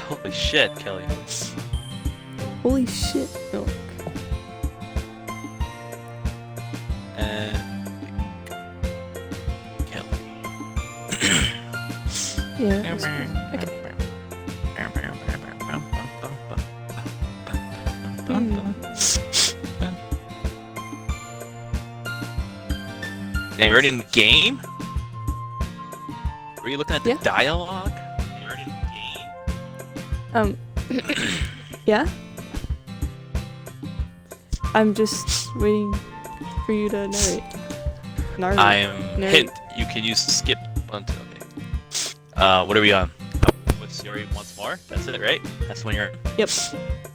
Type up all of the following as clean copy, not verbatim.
Holy shit, Kelly. Holy shit, milk. Kelly. Yeah. Okay. Are you already in the game? Were you looking at the Yeah. dialogue? Are you already in the game? Yeah? I'm just waiting for you to narrate. I am hint. You can use skip button. Okay. What are we on? With Sayori once more? That's it, right? That's when you're. Yep.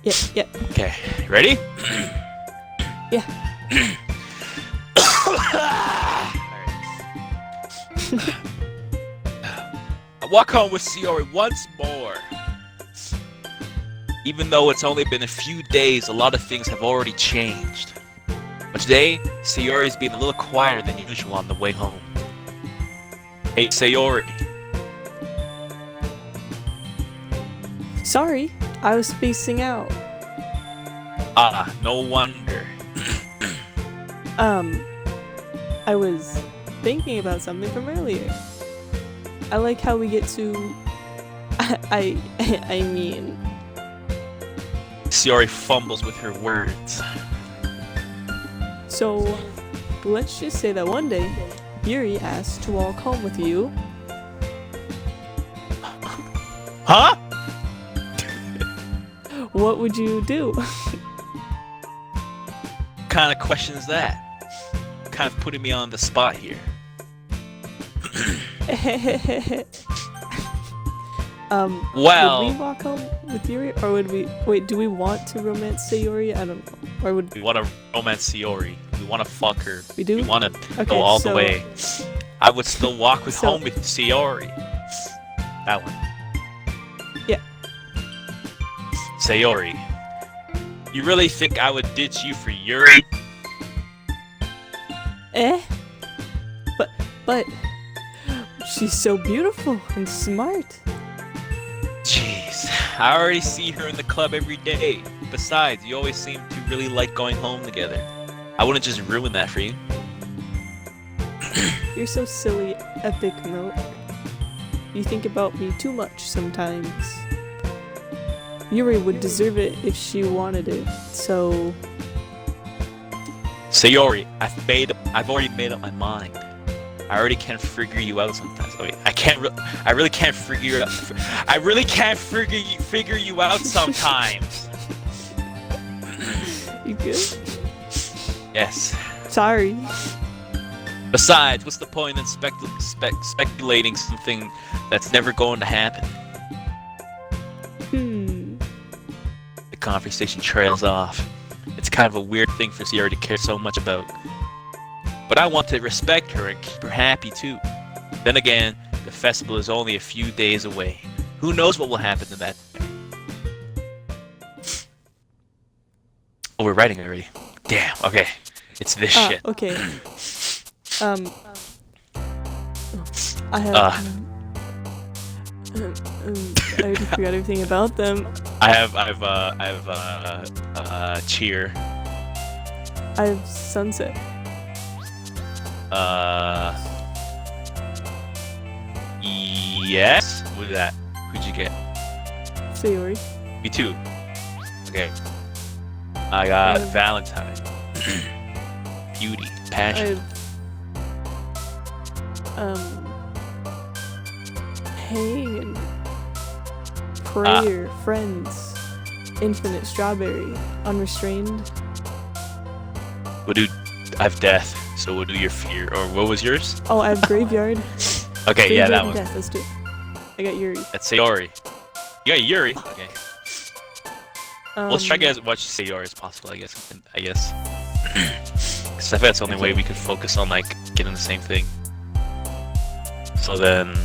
Yep. Okay. Ready? Yeah. I walk home with Sayori once more. Even though it's only been a few days, a lot of things have already changed. But today, Sayori's being a little quieter than usual on the way home. Hey, Sayori. Sorry, I was spacing out. Ah, no wonder. I was thinking about something from earlier. I like how we get to... I mean... Sayori fumbles with her words. So, let's just say that one day, Yuri asked to walk home with you. Huh? What would you do? What kind of question is that? Kind of putting me on the spot here. Well, would we walk home with Yuri, or would we... Wait, do we want to romance Sayori? I don't know. Or would... we want to romance Sayori. We want to fuck her. We do? We want to Okay, go all so- the way. I would still walk with So- home with Sayori. That one. Yeah. Sayori. You really think I would ditch you for Yuri? But... She's so beautiful and smart. Jeez, I already see her in the club every day. Besides, you always seem to really like going home together. I wouldn't just ruin that for you. You're so silly, EpicMilk. You think about me too much sometimes. Yuri would deserve it if she wanted it, so... Sayori, I've already made up my mind. I already can't figure you out sometimes. I mean, I really can't figure out. I really can't figure you out sometimes. You good? Yes. Sorry. Besides, what's the point in speculating something that's never going to happen? The conversation trails off. It's kind of a weird thing for Sayori to care so much about. But I want to respect her and keep her happy too. Then again, the festival is only a few days away. Who knows what will happen to that? Oh, we're writing already. Damn, okay. It's this shit. Okay. I have... I already forgot everything about them. I have cheer. I have sunset. Yes? What is that? Who'd you get? Sayori. Me too. Okay. I got Um, Valentine. Beauty. I Passion. have... Pain. Prayer. Friends. Infinite strawberry. Unrestrained. We'll do. I have death, so we'll do your fear. Or what was yours? Oh, I have graveyard. Okay, yeah, Graveyard that and one. death. Let's do it. I got Yuri. That's Sayori. You got Yuri. Okay. Let's try to get as much Sayori as possible. I guess. Because I think that's the only way we could focus on like getting the same thing. So then,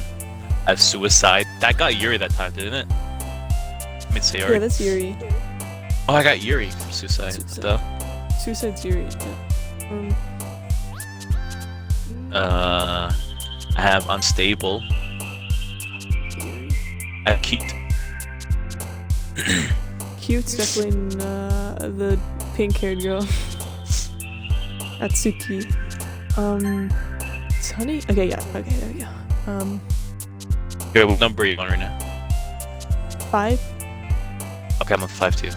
I have suicide. That got Yuri that time, didn't it? I mean Sayori. Yeah, that's Yuri. Oh, I got Yuri for suicide. Suicide. Suicide's Yuri. Yeah. I have unstable. I have cute. Cute's definitely the pink-haired girl. Natsuki. Sunny? Okay, yeah. Okay, there we go. Okay, what number are you on right now? 5? Okay, I'm on 5 too.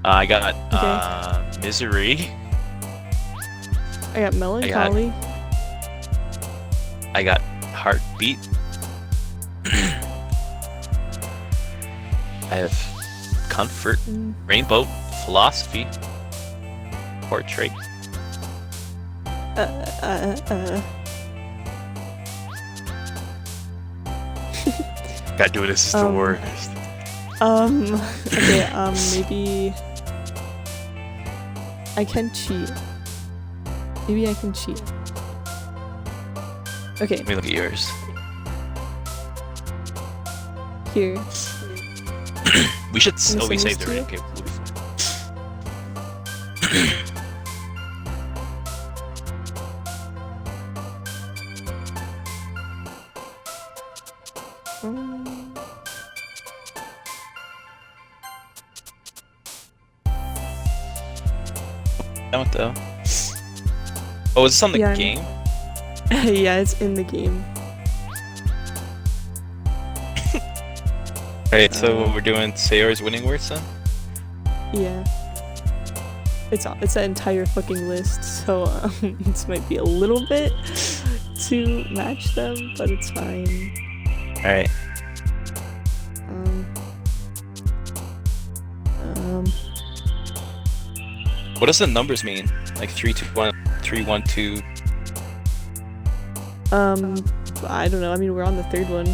I got misery. I got melancholy. I got heartbeat. I have comfort, rainbow, philosophy, portrait. God, dude, this is the worst. Okay, maybe I can cheat. Maybe I can cheat. Okay. Let me look at yours. Here. We should we save the to rain. you? Okay, we'll be fine. Don't though. Oh, is this on the Yeah, game? Yeah, it's in the game. Alright, so we're doing Sayori's winning words then? Yeah. It's an entire fucking list, so this might be a little bit to match them, but it's fine. Alright. What does the numbers mean? Like 3, 2, 1, 3, 1, 2. I don't know. I mean, we're on the third one.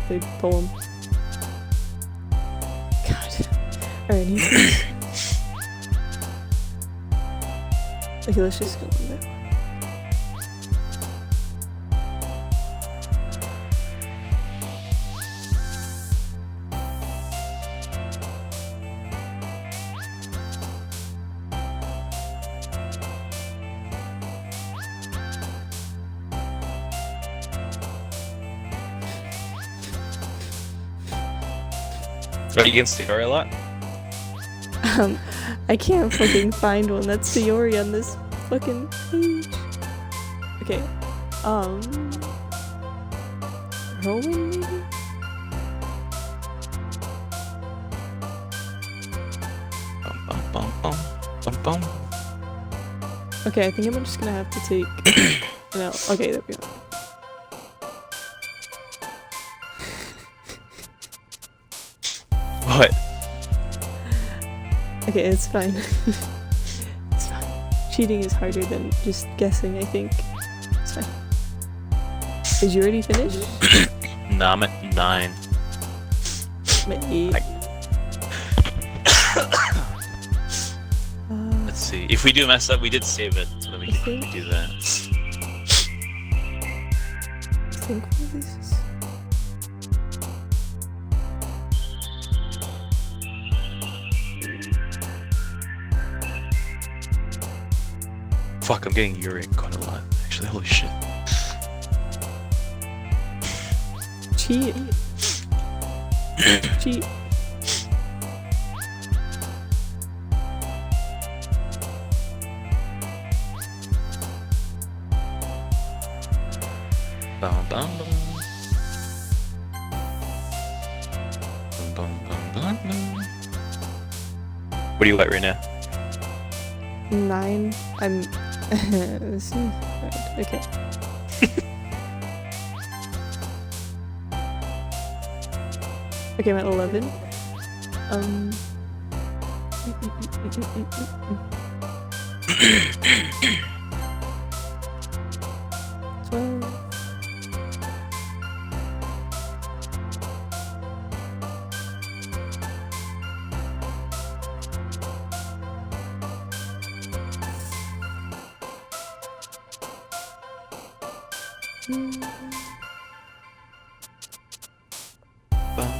Third poem. God. Alright, okay, let's just go on that one. Are you against Sayori a lot? I can't fucking find one that's Sayori on this fucking page. Okay, Rowan maybe? Bum, bum, bum, bum, bum. Okay, I think I'm just gonna have to take... No, okay, there we go. What? Okay, it's fine. It's fine. Cheating is harder than just guessing, I think. It's fine. Is you already finished? No, I'm at 9. I'm at 8. Let's see. If we do mess up, we did save it, so that we can do that. I think what this is... Fuck, I'm getting Yuri quite a lot. Actually, holy shit. Cheat. Cheat. Bum, bum, bum. Bum, bum, bum, bum. What are you at right now? 9. I'm... this is... Okay. Okay, I'm at 11. Bum,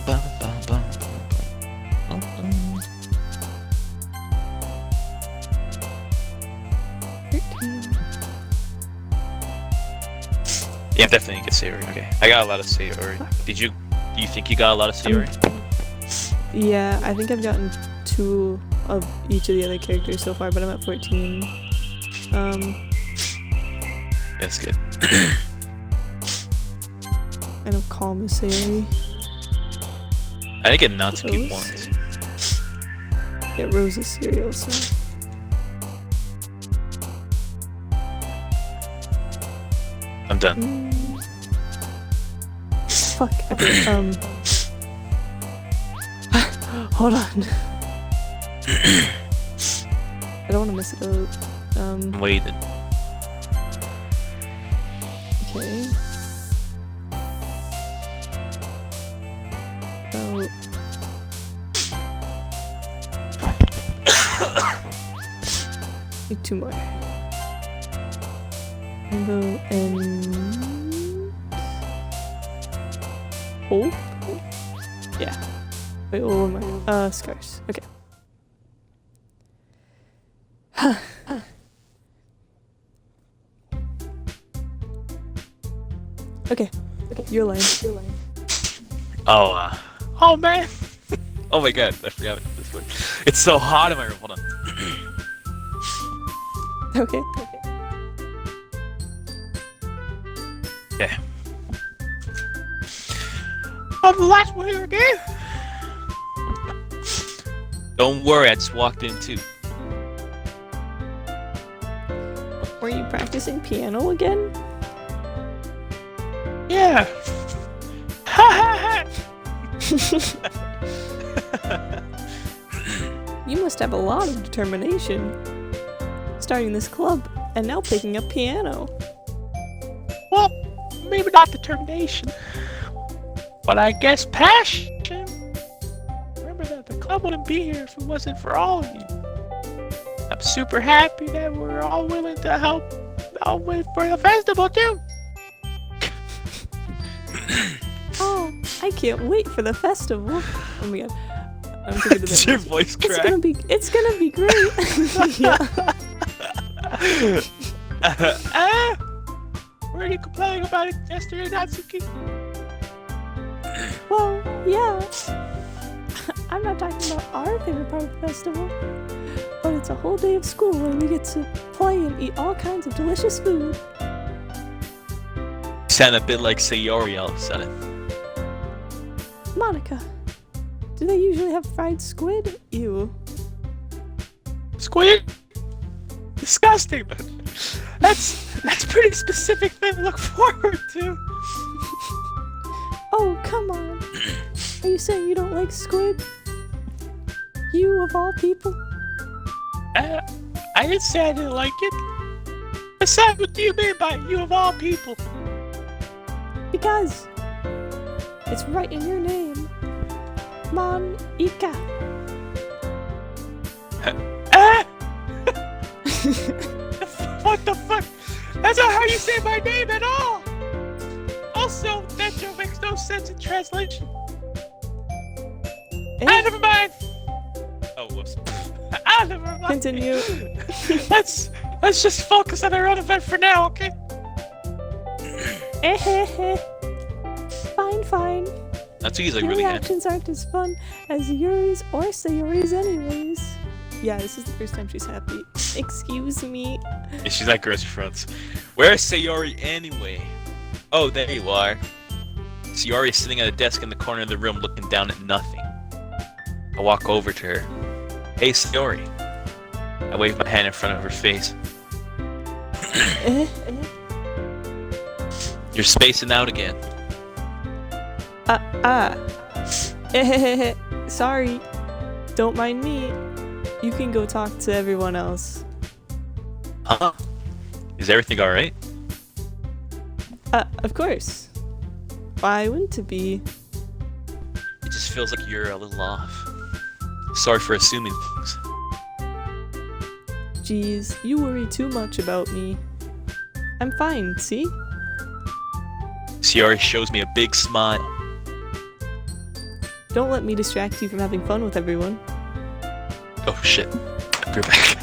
bum, bum, bum, bum, bum. 13. Yeah, I'm definitely get Sayori. Okay, I got a lot of Sayori. Do you think you got a lot of Sayori? Yeah, I think I've gotten 2 of each of the other characters so far, but I'm at 14. That's good. I know Calm is Sayori. I didn't get Natsuki Rose? once. Yeah, Rose is cereal, so. I'm done. Fuck. Okay, hold on. I don't want to mess it up. I'm waiting. Okay. Oh. Need 2 more. Rainbow and Hope? Yeah. Wait, what am I? Scars. Okay. Okay. Your line. Oh man. Oh my god, I forgot this one. It's so hot in my room. Hold on. Okay. Yeah. I'm the last one here again. Don't worry, I just walked in too. Were you practicing piano again? Yeah. You must have a lot of determination. Starting this club and now picking up piano. Well, maybe not determination, but I guess passion. Remember that the club wouldn't be here if it wasn't for all of you. I'm super happy that we're all willing to help out with for the festival too. Oh, I can't wait for the festival. Oh my god. I'm thinking of Did your voice crack? It's gonna be great. Yeah. Were you complaining about it yesterday, Natsuki? Well, yeah. I'm not talking about our favorite part of the festival, but it's a whole day of school where we get to play and eat all kinds of delicious food. You sound a bit like Sayori all of a sudden. Monika, do they usually have fried squid? Ew. Squid? Disgusting, man. That's a pretty specific thing to look forward to. Oh, come on. Are you saying you don't like squid? You of all people? I didn't say I didn't like it. I said, what do you mean by you of all people? Because it's right in your name. Monika. What the fuck? That's not how you say my name at all! Also, that joke makes no sense in translation. Never mind! Oh, whoops. Never mind. Continue. Let's just focus on our own event for now, okay? Fine. Natsuki's like Your really reactions aren't as fun as Yuri's or Sayori's anyways. Yeah, this is the first time she's happy. Excuse me. Yeah, she's at grocery fronts. Where's Sayori anyway? Oh, there you are. Sayori is sitting at a desk in the corner of the room looking down at nothing. I walk over to her. Hey, Sayori. I wave my hand in front of her face. You're spacing out again. Sorry. Don't mind me. You can go talk to everyone else. Huh? Is everything alright? Of course. Why wouldn't it be? It just feels like you're a little off. Sorry for assuming things. Geez, you worry too much about me. I'm fine, see? Sayori shows me a big smile. Don't let me distract you from having fun with everyone. Oh shit. We're back.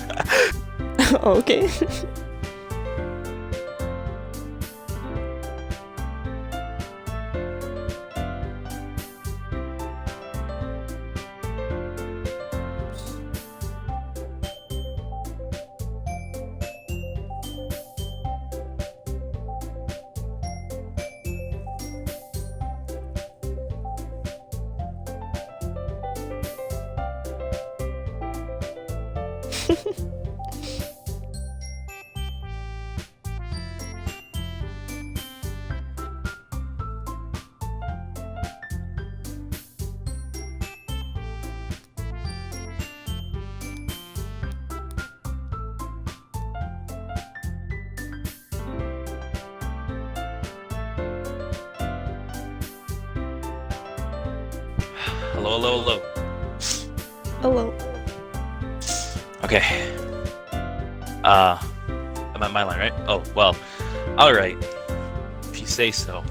Oh, okay. Hello, hello, hello. Hello. Okay. I'm at my line, right? Oh, well. Alright. If you say so.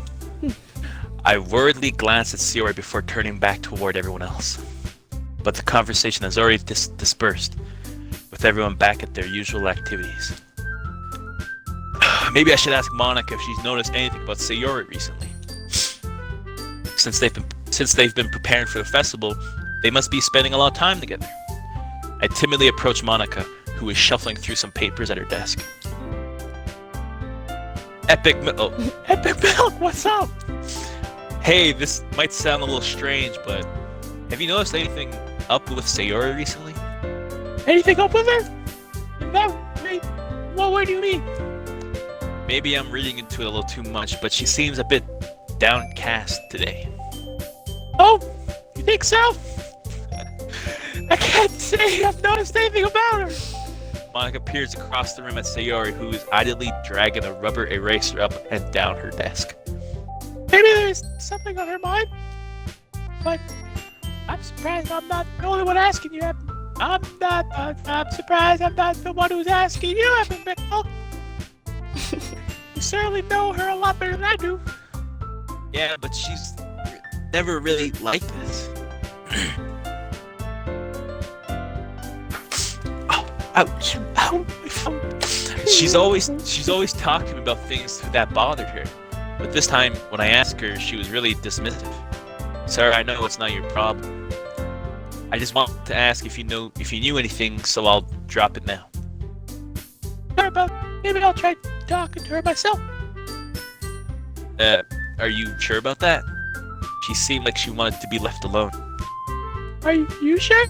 I worriedly glanced at Sayori before turning back toward everyone else. But the conversation has already dispersed, with everyone back at their usual activities. Maybe I should ask Monika if she's noticed anything about Sayori recently. Since they've been preparing for the festival, they must be spending a lot of time together. I timidly approached Monika, who was shuffling through some papers at her desk. EpicMilk, what's up? Hey, this might sound a little strange, but have you noticed anything up with Sayori recently? Anything up with her? Well, what do you mean? Maybe I'm reading into it a little too much, but she seems a bit downcast today. Oh, you think so? I can't say I've noticed anything about her. Monika peers across the room at Sayori, who is idly dragging a rubber eraser up and down her desk. Maybe there's something on her mind, but I'm surprised I'm not the only one asking you. I'm surprised I'm not the one who's asking you, EpicMilk. You certainly know her a lot better than I do. Yeah, but she's never really like this. Ouch. She's always talking to me about things that bothered her. But this time, when I asked her, she was really dismissive. Sorry, I know it's not your problem. I just want to ask if you knew anything, so I'll drop it now. Maybe I'll try talking to her myself. Are you sure about that? She seemed like she wanted to be left alone. Are you sure?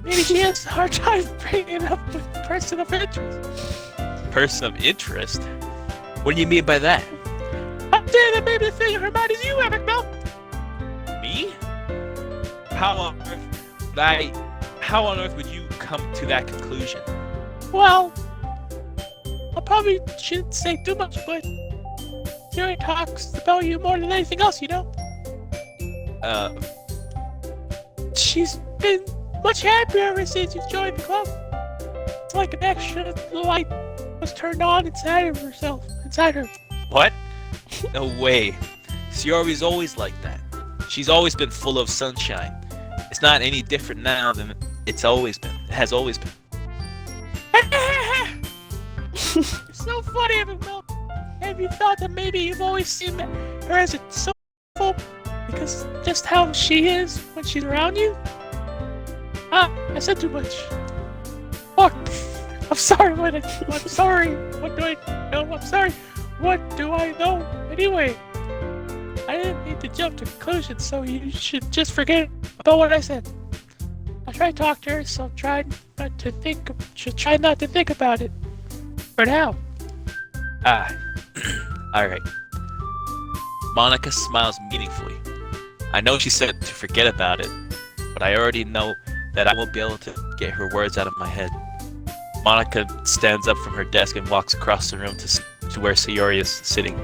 Maybe she has a hard time bringing it up with a person of interest. Person of interest? What do you mean by that? I'm saying that maybe the thing in her mind is you, EpicMilk. Me? How on earth would you come to that conclusion? Well, I probably shouldn't say too much, but Yuri talks about you more than anything else, you know? She's been much happier ever since you joined the club. It's like an extra light was turned on inside her. What? No way. Sayori's always like that. She's always been full of sunshine. It's not any different now than it's always been. It has always been. You're so funny, EpicMilk. Have you thought that maybe you've always seen her as a soul because just how she is when she's around you? I said too much. Fuck. I'm sorry. I'm sorry. What do I know? I'm sorry. What do I know? Anyway, I didn't need to jump to conclusions, so you should just forget about what I said. I tried to talk to her, so try not to think about it. For now. Alright. Monika smiles meaningfully. I know she said to forget about it, but I already know that I won't be able to get her words out of my head. Monika stands up from her desk and walks across the room to where Sayori is sitting.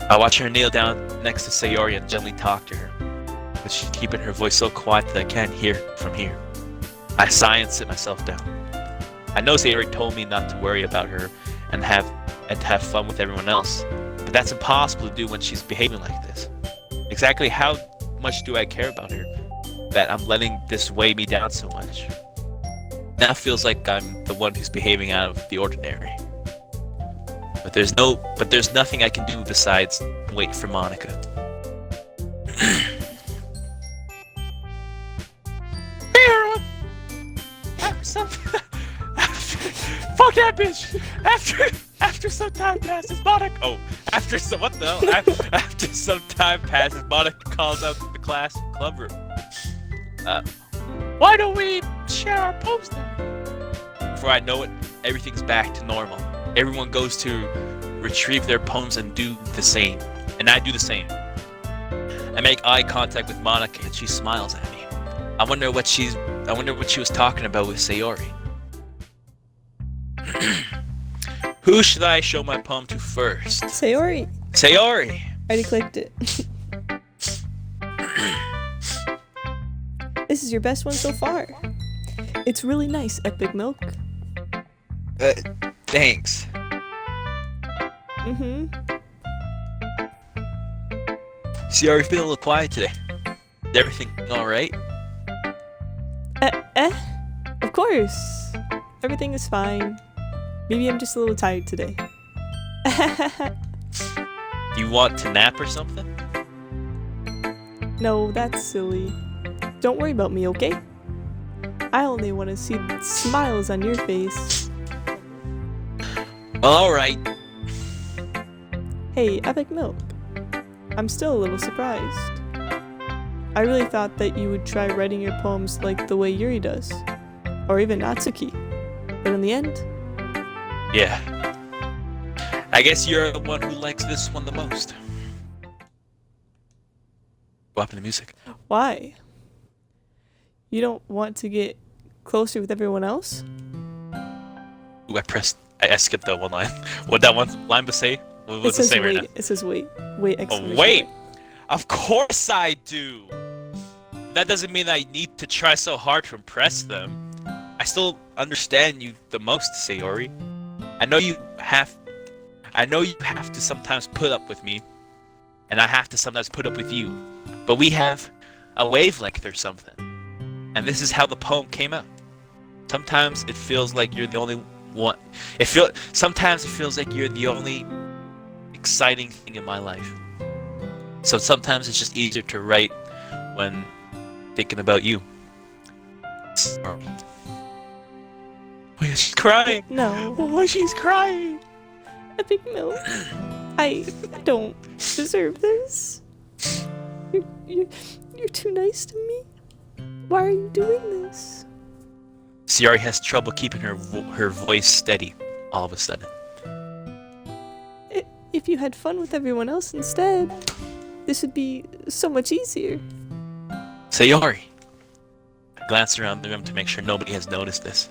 I watch her kneel down next to Sayori and gently talk to her, but she's keeping her voice so quiet that I can't hear from here. I sigh and sit myself down. I know Sayori told me not to worry about her and to have fun with everyone else, but that's impossible to do when she's behaving like this. Exactly how much do I care about her that I'm letting this weigh me down so much? Now it feels like I'm the one who's behaving out of the ordinary. But there's nothing I can do besides wait for Monika. Fuck that bitch! After some time passes, Monika. Oh, after some time passes, Monika calls out to the class club room. Why don't we share our poems then? Before I know it, everything's back to normal. Everyone goes to retrieve their poems and do the same. And I do the same. I make eye contact with Monika and she smiles at me. I wonder what she was talking about with Sayori. Who should I show my poem to first? Sayori. Sayori! Already clicked it. This is your best one so far. It's really nice, EpicMilk. Thanks. Sayori, feel a little quiet today. Is everything alright? Of course. Everything is fine. Maybe I'm just a little tired today. You want to nap or something? No, that's silly. Don't worry about me, okay? I only want to see smiles on your face. Alright. Hey, EpicMilk. I'm still a little surprised. I really thought that you would try writing your poems like the way Yuri does. Or even Natsuki. But in the end... Yeah. I guess you're the one who likes this one the most. What happened to music? Why? You don't want to get closer with everyone else? Ooh, I skipped that one line. What that one line to say? What's it say right now? It says wait. Wait, exclamation. Oh, wait! Of course I do! That doesn't mean I need to try so hard to impress them. I still understand you the most, Sayori. I know you have to sometimes put up with me, and I have to sometimes put up with you. But we have a wavelength or something. And this is how the poem came out. Sometimes it feels like you're the only one. Sometimes it feels like you're the only exciting thing in my life. So sometimes it's just easier to write when thinking about you. Sorry. Oh, yeah, she's crying. No. Oh, she's crying. EpicMilk. I don't deserve this. You're too nice to me. Why are you doing this? Sayori has trouble keeping her voice steady all of a sudden. If you had fun with everyone else instead, this would be so much easier. Sayori! I glance around the room to make sure nobody has noticed this.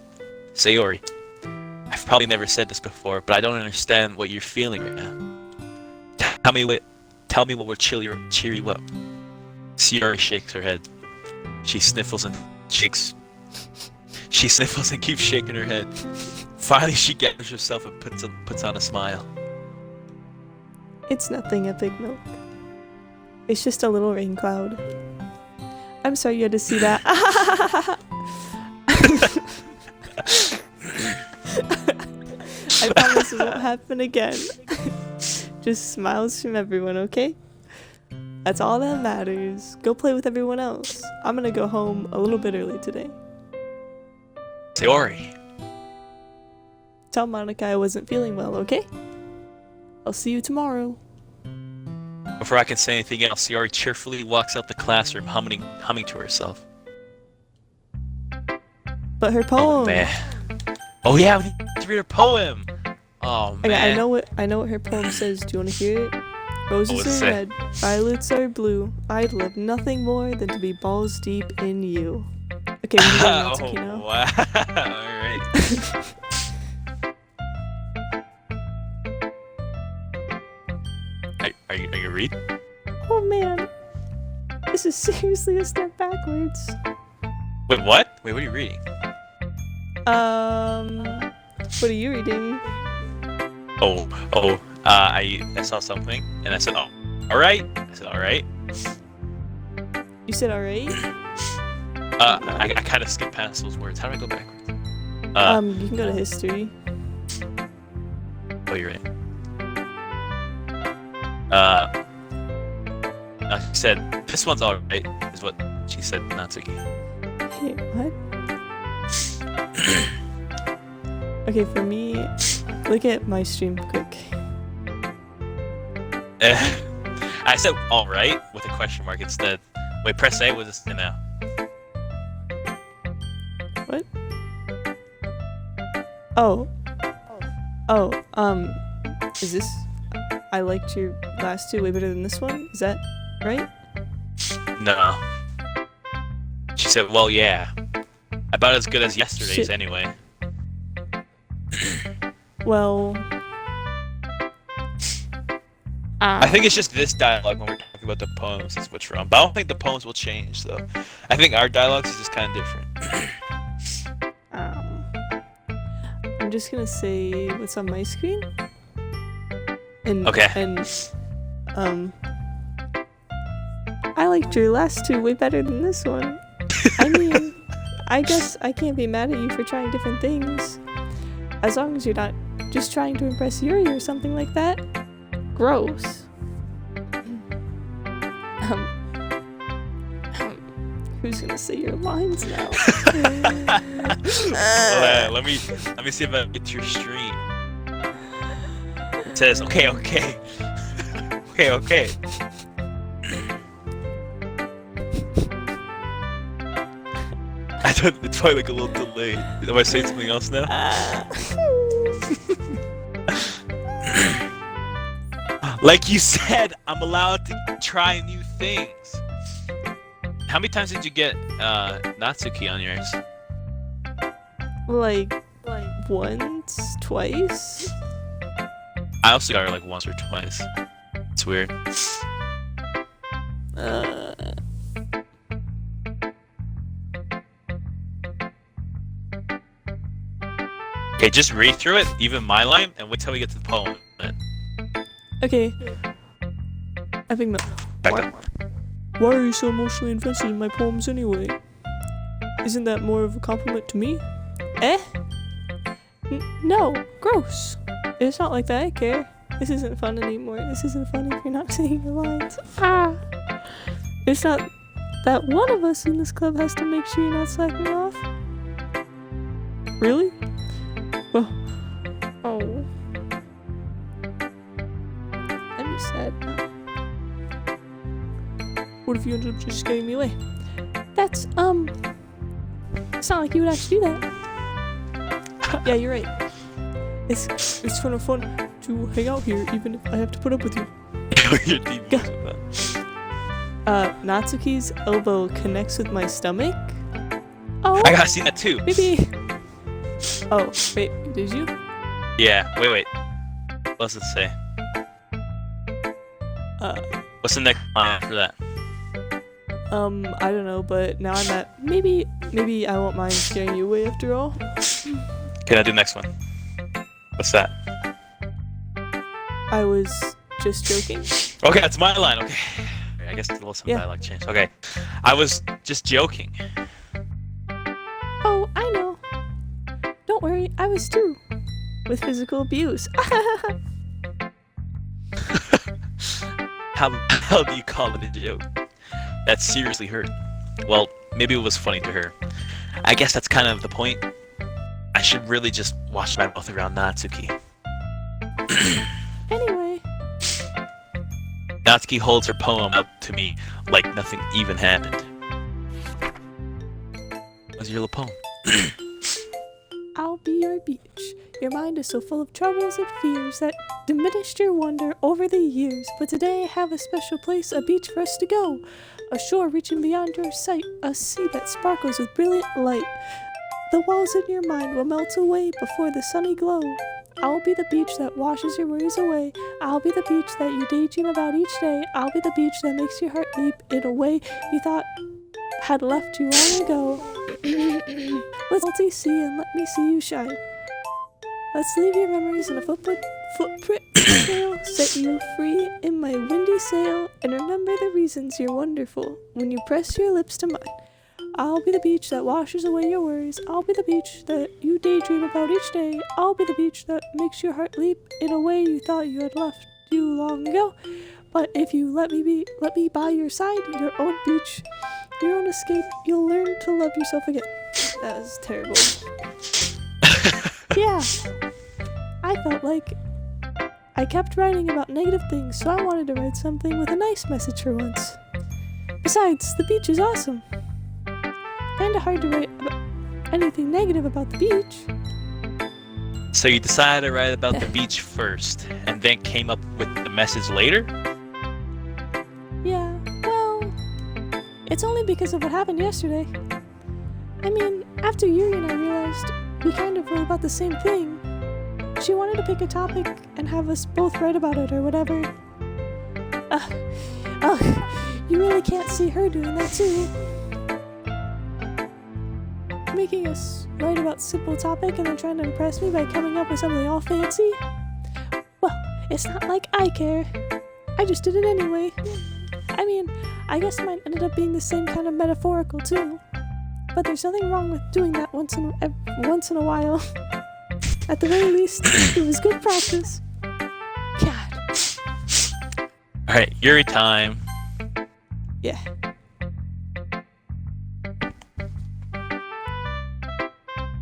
Sayori, I've probably never said this before, but I don't understand what you're feeling right now. Tell me what will cheer you up. Sayori shakes her head. She sniffles and shakes. She sniffles and keeps shaking her head. Finally, she gathers herself and puts on a smile. It's nothing, EpicMilk. It's just a little rain cloud. I'm sorry you had to see that. I promise it won't happen again. Just smiles from everyone, okay? That's all that matters. Go play with everyone else. I'm gonna go home a little bit early today. Sayori! Tell Monika I wasn't feeling well, okay? I'll see you tomorrow. Before I can say anything else, Sayori cheerfully walks out the classroom humming to herself. But her poem. Oh man. Oh yeah, we need to read her poem. Oh man. I know what her poem says. Do you want to hear it? Roses are red, violets are blue. I'd love nothing more than to be balls deep in you. Okay, we can go Natsuki now. Wow. Alright. Are you read? Oh man, this is seriously a step backwards. Wait, what? Wait, what are you reading? What are you reading? I saw something and I said, oh, all right. I said, all right. You said alright? I kind of skipped past those words. How do I go backwards? You can go to history. Oh, you're right. She said, this one's alright, is what she said, Natsuki. Hey, what? Okay, for me, look at my stream quick. I said alright with a question mark instead. Wait, press A, what does it say now? What? Oh, is this... I liked your last two way better than this one? Is that right? No. She said, well, yeah. About as good as yesterday's Shit. anyway. Well... I think it's just this dialogue when we're talking about the poems is what's wrong. But I don't think the poems will change, though. I think our dialogues is just kind of different. I'm just gonna say what's on my screen. And, Okay. I liked your last two way better than this one. I mean, I guess I can't be mad at you for trying different things. As long as you're not just trying to impress Yuri or something like that. Gross. Who's gonna say your lines now? Let me see if I can get your stream. It says, okay. okay. I thought it's probably like a little delayed. Am I saying something else now? Like you said, I'm allowed to try new things. How many times did you get Natsuki on yours? Like once, twice. I also got her like once or twice. It's weird. Okay, just read through it, even my line, and wait till we get to the poem. Okay. EpicMilk. Back up. Why are you so emotionally invested in my poems anyway? Isn't that more of a compliment to me? Eh? No, gross. It's not like that, I care. This isn't fun anymore. This isn't fun if you're not saying your lines. It's not that one of us in this club has to make sure you're not slacking off. Really? Well, oh. I'm just sad now. What if you ended up just scaring me away? It's not like you would actually do that. Yeah, you're right. It's kind of fun to hang out here, even if I have to put up with you. You're deep with that. Natsuki's elbow connects with my stomach. Oh, I gotta see that too. maybe. Oh, wait, did you? Yeah, wait. What does it say? What's the next line after that? I don't know, but now I'm at maybe I won't mind scaring you away after all. Can I do the next one? What's that? I was just joking. Okay, that's my line. Okay. I guess the some Yeah. dialogue changed. Okay. I was just joking. Oh, I know. Don't worry, I was too. With physical abuse. How the hell do you call it a joke? That seriously hurt. Well, maybe it was funny to her. I guess that's kind of the point. I should really just wash my mouth around Natsuki. Anyway. Natsuki holds her poem up to me like nothing even happened. What's your little poem? I'll be your beach. Your mind is so full of troubles and fears that diminished your wonder over the years. But today I have a special place, a beach for us to go. A shore reaching beyond your sight, a sea that sparkles with brilliant light. The walls in your mind will melt away before the sunny glow. I'll be the beach that washes your worries away. I'll be the beach that you daydream about each day. I'll be the beach that makes your heart leap in a way you thought had left you long ago. Let's salty sea and let me see you shine. Let's leave your memories in a footprint trail, set you free in my windy sail, and remember the reasons you're wonderful when you press your lips to mine. I'll be the beach that washes away your worries. I'll be the beach that you daydream about each day. I'll be the beach that makes your heart leap in a way you thought you had left you long ago. But if you let me by your side, your own beach, your own escape, you'll learn to love yourself again. That was terrible. Yeah. I felt like I kept writing about negative things, so I wanted to write something with a nice message for once. Besides, the beach is awesome. Kinda hard to write anything negative about the beach. So you decided to write about the beach first, and then came up with the message later? Yeah, well, it's only because of what happened yesterday. I mean, after Yuri and I realized we kind of wrote about the same thing, she wanted to pick a topic and have us both write about it or whatever. You really can't see her doing that too. Making us write about simple topic and then trying to impress me by coming up with something all fancy? Well, it's not like I care. I just did it anyway. I mean, I guess mine ended up being the same kind of metaphorical too. But there's nothing wrong with doing that once in a while. At the very least, it was good practice. God. Alright, Yuri time. Yeah.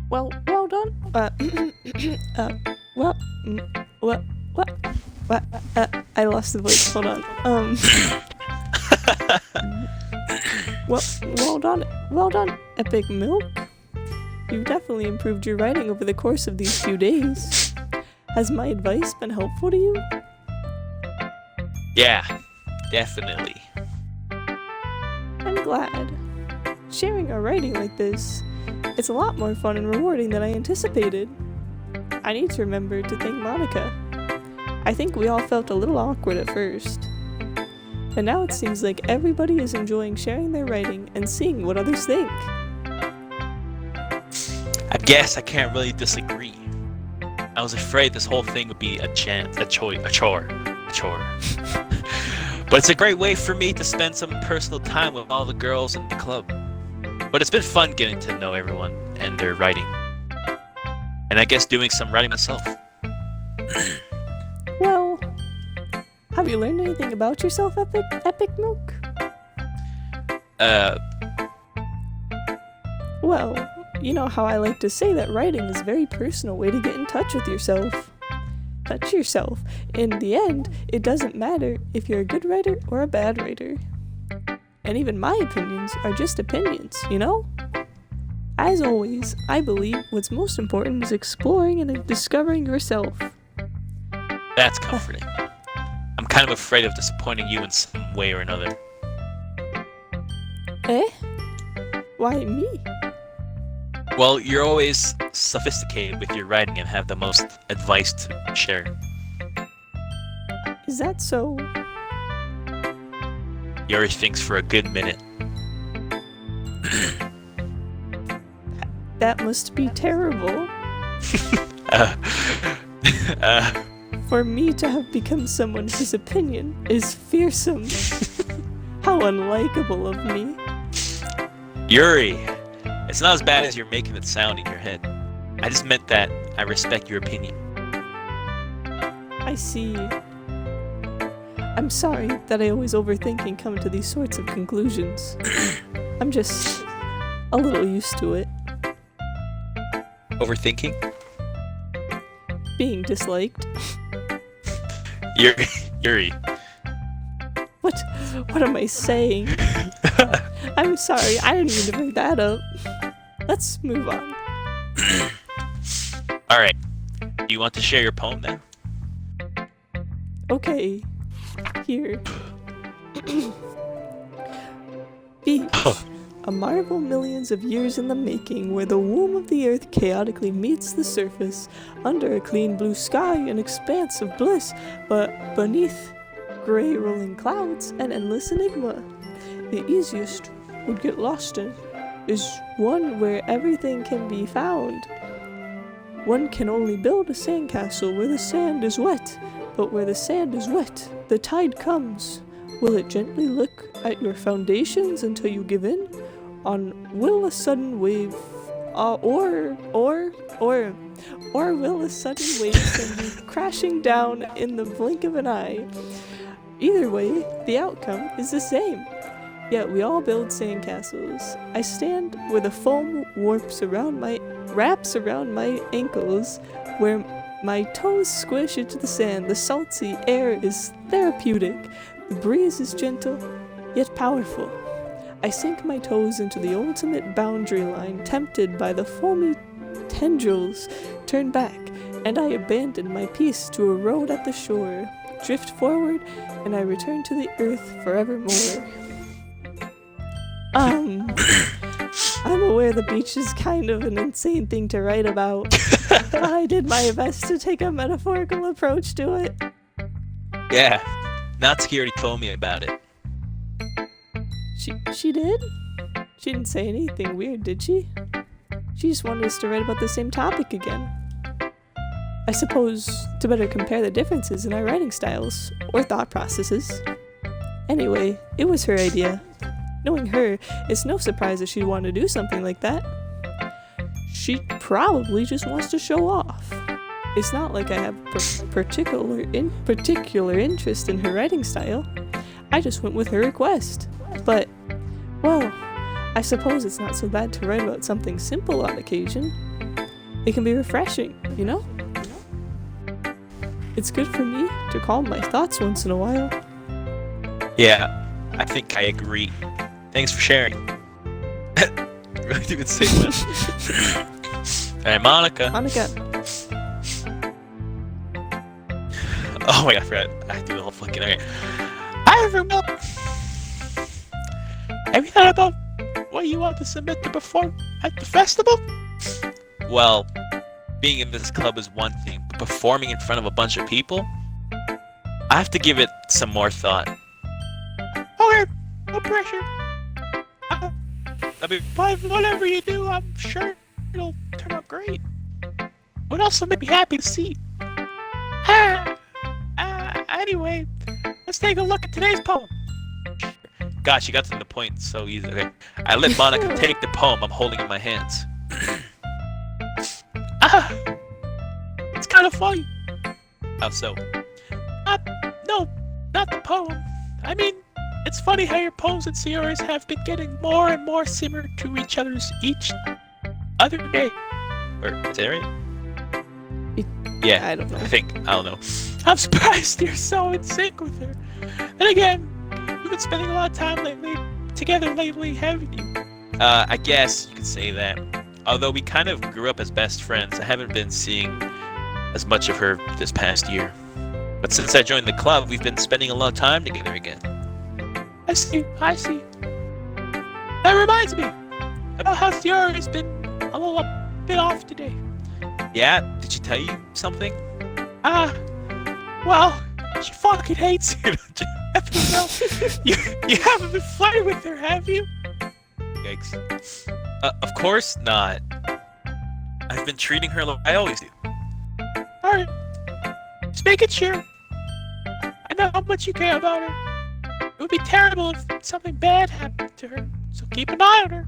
Well done. I lost the voice. Hold on. Well done, EpicMilk. You've definitely improved your writing over the course of these few days. Has my advice been helpful to you? Yeah, definitely. I'm glad. Sharing our writing like this, it's a lot more fun and rewarding than I anticipated. I need to remember to thank Monika. I think we all felt a little awkward at first. But now it seems like everybody is enjoying sharing their writing and seeing what others think. I guess I can't really disagree. I was afraid this whole thing would be a chore. But it's a great way for me to spend some personal time with all the girls in the club. But it's been fun getting to know everyone and their writing. And I guess doing some writing myself. Well, have you learned anything about yourself, EpicMilk? Well, you know how I like to say that writing is a very personal way to get in touch with yourself. Touch yourself. In the end, it doesn't matter if you're a good writer or a bad writer. And even my opinions are just opinions, you know? As always, I believe what's most important is exploring and discovering yourself. That's comforting. I'm kind of afraid of disappointing you in some way or another. Eh? Why me? Well, you're always sophisticated with your writing and have the most advice to share. Is that so? Yuri thinks for a good minute. That must be terrible. For me to have become someone whose opinion is fearsome. How unlikable of me. Yuri, it's not as bad as you're making it sound in your head. I just meant that I respect your opinion. I see. I'm sorry that I always overthink and come to these sorts of conclusions. I'm just a little used to it. Overthinking? Being disliked. Yuri. What am I saying? I'm sorry, I didn't mean to bring that up. Let's move on. Alright. Do you want to share your poem now? Okay. Here. Beach. A marvel millions of years in the making, where the womb of the earth chaotically meets the surface, under a clean blue sky, an expanse of bliss, but beneath gray rolling clouds, an endless enigma. The easiest would get lost in is one where everything can be found. One can only build a sandcastle where the sand is wet, but where the sand is wet, the tide comes. Will it gently look at your foundations until you give in? Will a sudden wave, or will a sudden wave send you crashing down in the blink of an eye? Either way, the outcome is the same. Yet we all build sandcastles. I stand where the foam wraps around my ankles, where my toes squish into the sand. The salty air is therapeutic. The breeze is gentle, yet powerful. I sink my toes into the ultimate boundary line, tempted by the foamy tendrils. Turn back, and I abandon my peace to a road at the shore. Drift forward, and I return to the earth forevermore. I'm aware the beach is kind of an insane thing to write about, but I did my best to take a metaphorical approach to it. Yeah, Natsuki already told me about it. She did? She didn't say anything weird, did she? She just wanted us to write about the same topic again. I suppose to better compare the differences in our writing styles, or thought processes. Anyway, it was her idea. Knowing her, it's no surprise that she'd want to do something like that. She probably just wants to show off. It's not like I have particular interest in her writing style. I just went with her request. But, well, I suppose it's not so bad to write about something simple on occasion. It can be refreshing, you know? It's good for me to calm my thoughts once in a while. Yeah, I think I agree. Thanks for sharing. Really didn't say much. Alright, Monika. Oh my god, I forgot. I do the whole fucking... Okay. Hi everyone! Have you thought about what you want to submit to perform at the festival? Well, being in this club is one thing, but performing in front of a bunch of people? I have to give it some more thought. Okay, no pressure. But whatever you do, I'm sure it'll turn out great. What else will make me happy to see? Anyway, let's take a look at today's poem. Gosh, you got to the point so easy. Okay. I let Monika take the poem I'm holding in my hands. It's kind of funny. How so? Not the poem. I mean, it's funny how your poems and Sayori's have been getting more and more similar to each other's each other day. Or, is that right? Yeah, I don't know. I don't know. I'm surprised you're so in sync with her. Then again, you've been spending a lot of time together lately, haven't you? I guess you could say that. Although we kind of grew up as best friends, I haven't been seeing as much of her this past year. But since I joined the club, we've been spending a lot of time together again. I see. That reminds me about how Sayori's been a little bit off today. Yeah? Did she tell you something? Well, she fucking hates you. You haven't been flirting with her, have you? Yikes. Of course not. I've been treating her like I always do. Alright. Just making sure. I know how much you care about her. It would be terrible if something bad happened to her, so keep an eye on her.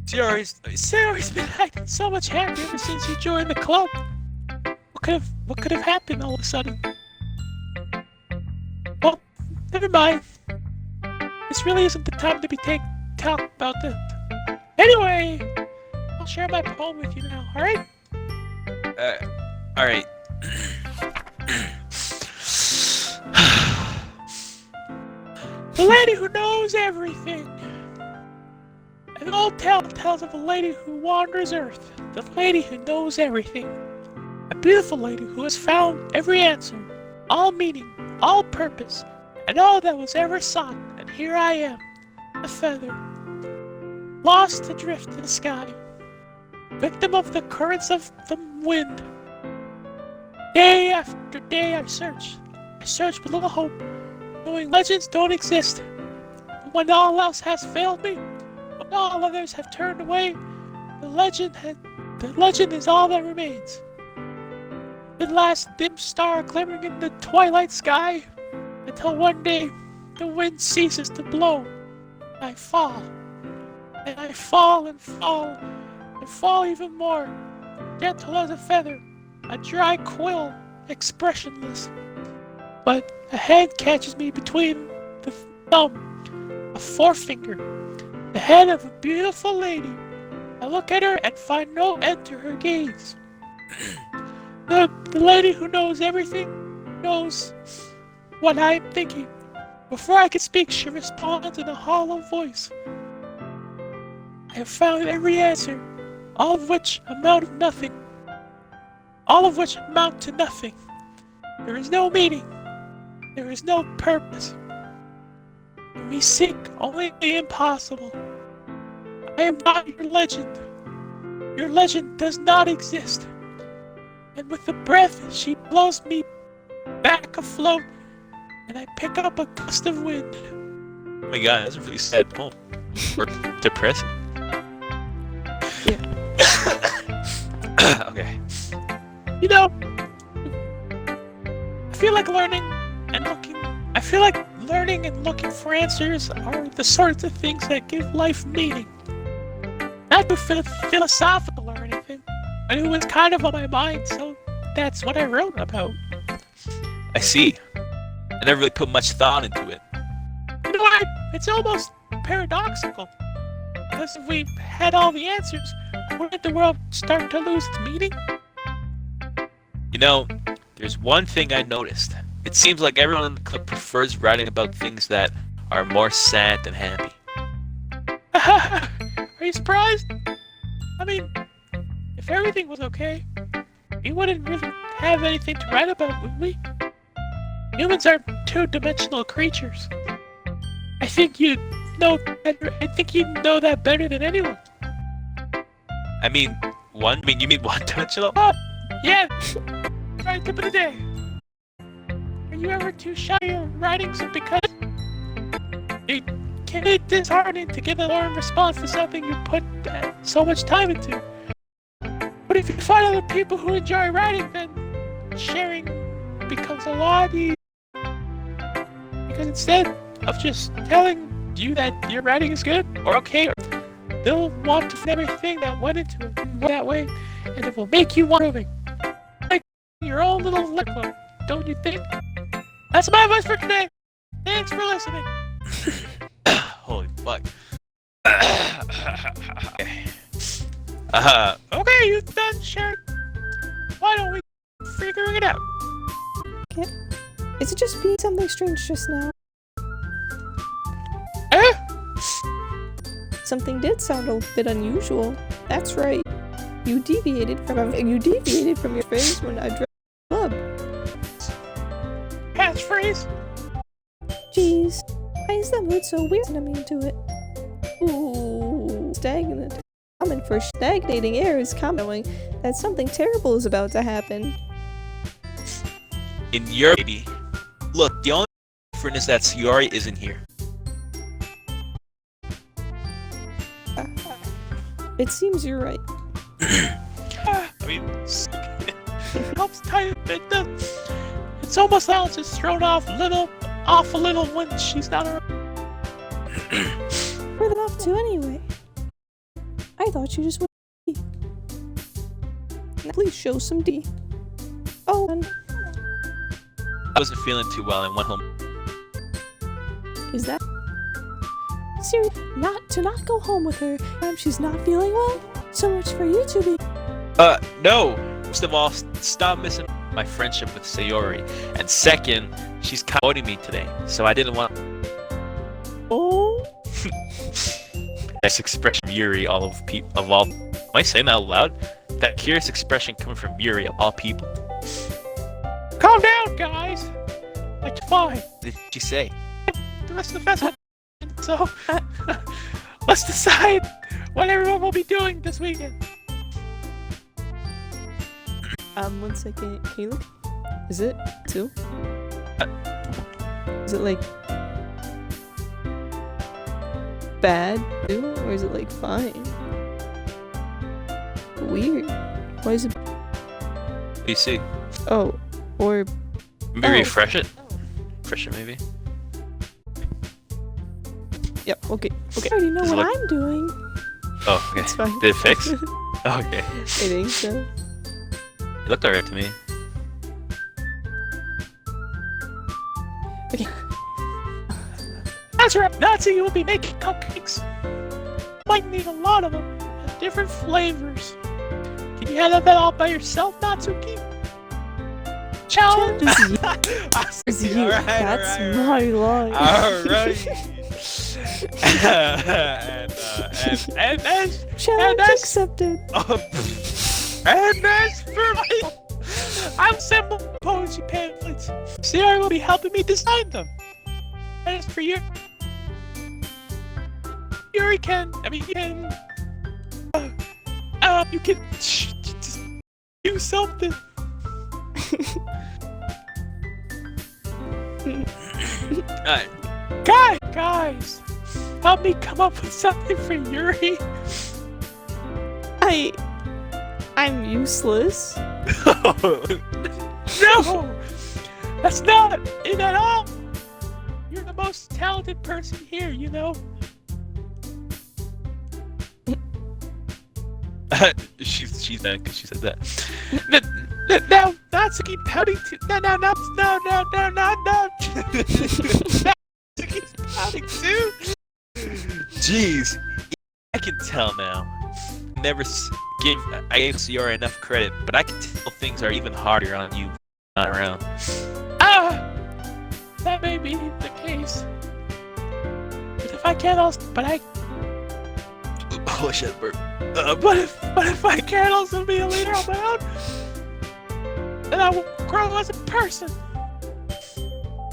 Sayori's been acting so much happier ever since you joined the club. What could have happened all of a sudden? Well, never mind. This really isn't the time to be talk about that. Anyway, I'll share my poem with you now, alright? Alright. The lady who knows everything. An old tale tells of a lady who wanders Earth. The lady who knows everything. A beautiful lady who has found every answer, all meaning, all purpose, and all that was ever sought. And here I am, a feather, lost adrift in the sky, victim of the currents of the wind. Day after day I search with little hope, knowing legends don't exist. But when all else has failed me, when all others have turned away, the legend is all that remains. The last dim star glimmering in the twilight sky, until one day the wind ceases to blow. I fall, and I fall and fall, and fall even more, gentle as a feather, a dry quill, expressionless. But a hand catches me between the thumb, a forefinger, the head of a beautiful lady. I look at her and find no end to her gaze. The lady who knows everything knows what I am thinking. Before I can speak, she responds in a hollow voice. I have found every answer, all of which amount to nothing. There is no meaning. There is no purpose. We seek only the impossible. I am not your legend. Your legend does not exist. And with a breath, she blows me back afloat, and I pick up a gust of wind. Oh my god, that's a really sad poem. Or depressing. Yeah. Okay. You know, I feel like learning and looking for answers are the sorts of things that give life meaning. Not too philosophical or anything, but it was kind of on my mind, so that's what I wrote about. I see. I never really put much thought into it. You know what? It's almost paradoxical. Because if we had all the answers, wouldn't the world start to lose its meaning? You know, there's one thing I noticed. It seems like everyone in the club prefers writing about things that are more sad than happy. Are you surprised? I mean, if everything was okay, we wouldn't really have anything to write about, would we? Humans are two-dimensional creatures. I think you know that better than anyone. You mean one-dimensional? Oh, yeah. Right, tip of the day. Are you ever too shy of writing something because it can be disheartening to give a warm response to something you put so much time into? But if you find other people who enjoy writing, then sharing becomes a lot easier. Because instead of just telling you that your writing is good or okay, they'll want to find everything that went into it that way, and it will make you want to like your own little lit club, don't you think? That's my advice for today. Thanks for listening. Holy fuck. Okay, you done sharing? Why don't we figure it out? Okay. Is it just being something strange just now? Something did sound a bit unusual. That's right. You deviated from your phrase when I drove the club. Catchphrase? Jeez, why is that mood so weird? I mean to it. Ooh, stagnant. Common for stagnating air is commenting that something terrible is about to happen. In your baby. Look, the only difference is that Sayori isn't here. It seems you're right. I mean, helps tight a bit. It's almost like it's just thrown off a little when she's not around. Where them off to anyway? I thought you just went. Now please show some D. Oh, and I wasn't feeling too well and went home. is that seriously not go home with her? She's not feeling well. So much for you to be. No. First of all, stop missing my friendship with Sayori, and second, she's avoiding me today, so I didn't want. Oh. Nice expression from Yuri, of all. Am I saying that out loud? That curious expression coming from Yuri of all people. Calm down, guys. It's fine. What did she say? The rest of the festival. So, Let's decide what everyone will be doing this weekend. 1 second, Caleb. Is it 2? Is it like bad too, or is it like fine? Weird. Why is it? PC. Oh, or Maybe refresh it. Refresh it, maybe. yep. Okay. I already know Does it what look- I'm doing. Oh, okay. It's fine. Did it fix? Oh, okay. I think so. It looked alright to me. Okay. That's right. Natsuki will be making cupcakes. Might need a lot of them. And different flavors. Can you handle that all by yourself, Natsuki? Challenge. Is you. That's my line. Alright. and Challenge that's- accepted. and as for my, I'll assemble poetry pamphlets. Sayori will be helping me design them. And as for you, Yuri can. You can. You can just do something. Alright. Guys, help me come up with something for Yuri. I'm useless. No! That's not it at all! You're the most talented person here, you know? she's mad because she said that. Now, Natsuki pouting too. No. Natsuki's pouting too. Jeez, I can tell now. I gave Sayori enough credit, but I can tell things are even harder on you not around. That may be the case. But if I can't also, oh shit, burp. But if I can't also be a leader on my own, then I will grow as a person.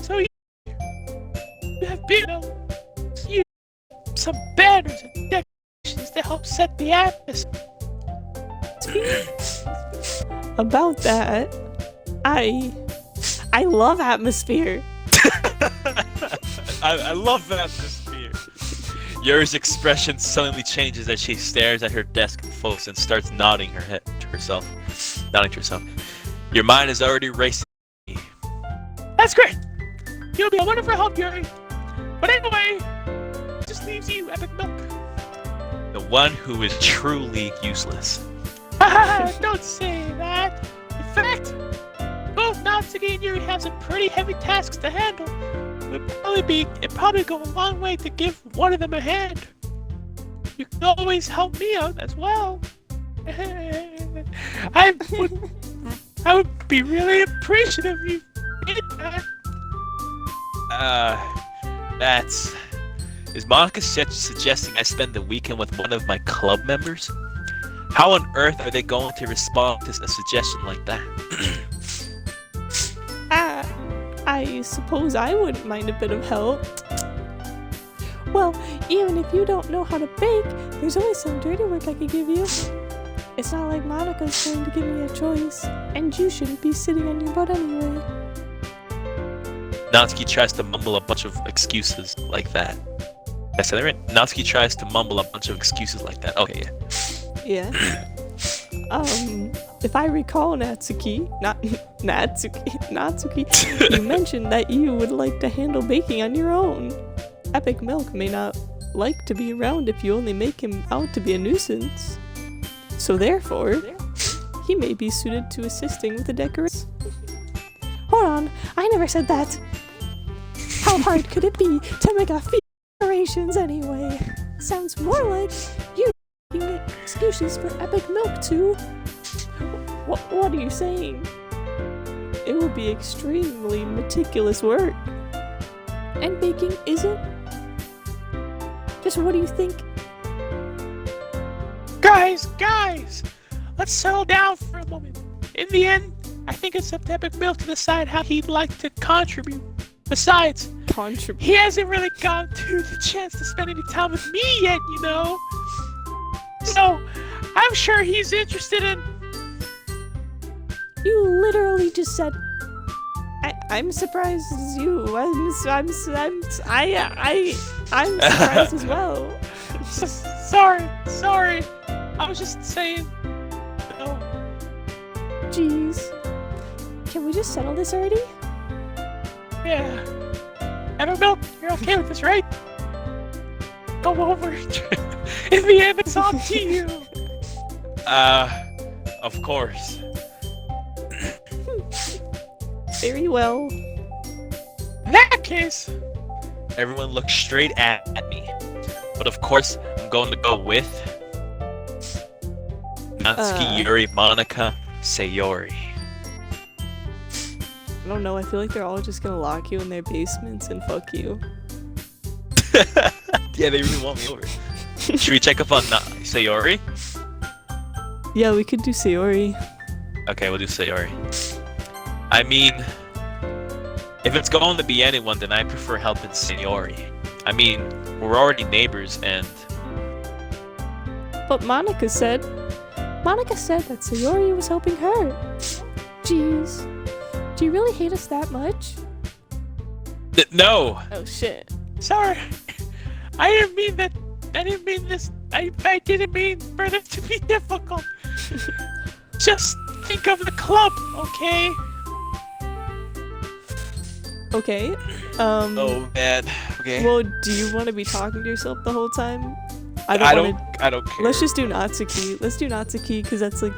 So you have been some banners and decorations to help set the atmosphere. About that, I love atmosphere. I love that atmosphere. Yuri's expression suddenly changes as she stares at her desk and focus and starts nodding her head to herself. Your mind is already racing. That's great! You'll be a wonderful help, Yuri. But anyway, it just leaves you, EpicMilk. The one who is truly useless. Don't say that. In fact, both Natsuki and Yuri have some pretty heavy tasks to handle. It'd probably go a long way to give one of them a hand. You can always help me out as well. I would be really appreciative if you did that. Is Monika suggesting I spend the weekend with one of my club members? How on earth are they going to respond to a suggestion like that? I suppose I wouldn't mind a bit of help. Well, even if you don't know how to bake, there's always some dirty work I could give you. It's not like Monika's going to give me a choice, and you shouldn't be sitting on your butt anyway. Natsuki tries to mumble a bunch of excuses like that. I said that right? Natsuki tries to mumble a bunch of excuses like that. Okay, yeah. Yeah. If I recall, Natsuki, you mentioned that you would like to handle baking on your own. EpicMilk may not like to be around if you only make him out to be a nuisance. So therefore, he may be suited to assisting with the decorations. Hold on, I never said that. How hard could it be to make a few decorations anyway? Sounds more like you making excuses for EpicMilk too. What are you saying? It will be extremely meticulous work. And baking isn't? Just what do you think? Guys! Let's settle down for a moment. In the end, I think it's up to EpicMilk to decide how he'd like to contribute. Besides, Contribute. he hasn't really gotten to the chance to spend any time with me yet, you know? So, I'm sure he's interested in... You literally just said. I'm surprised as you. I'm surprised as well. Sorry. I was just saying... No. Jeez. Can we just settle this already? Yeah. EpicMilk, you're okay with this, right? Go over. In the end, it's up to you. Of course. Very well. In that case, everyone looks straight at me. But of course, I'm going to go with Natsuki, Yuri, Monika, Sayori. I don't know, I feel like they're all just gonna lock you in their basements and fuck you. Yeah, they really want me over. Should we check up on Sayori? Yeah, we could do Sayori. Okay, we'll do Sayori. I mean, if it's going to be anyone, then I prefer helping Sayori. I mean, we're already neighbors and... But Monika said that Sayori was helping her. Jeez. Do you really hate us that much? No! Oh shit. Sorry. I didn't mean that. I didn't mean this. I didn't mean for it to be difficult. Just think of the club, okay? Okay. Oh man. Okay. Well, do you want to be talking to yourself the whole time? I don't care. Let's just do Natsuki. Let's do Natsuki because that's like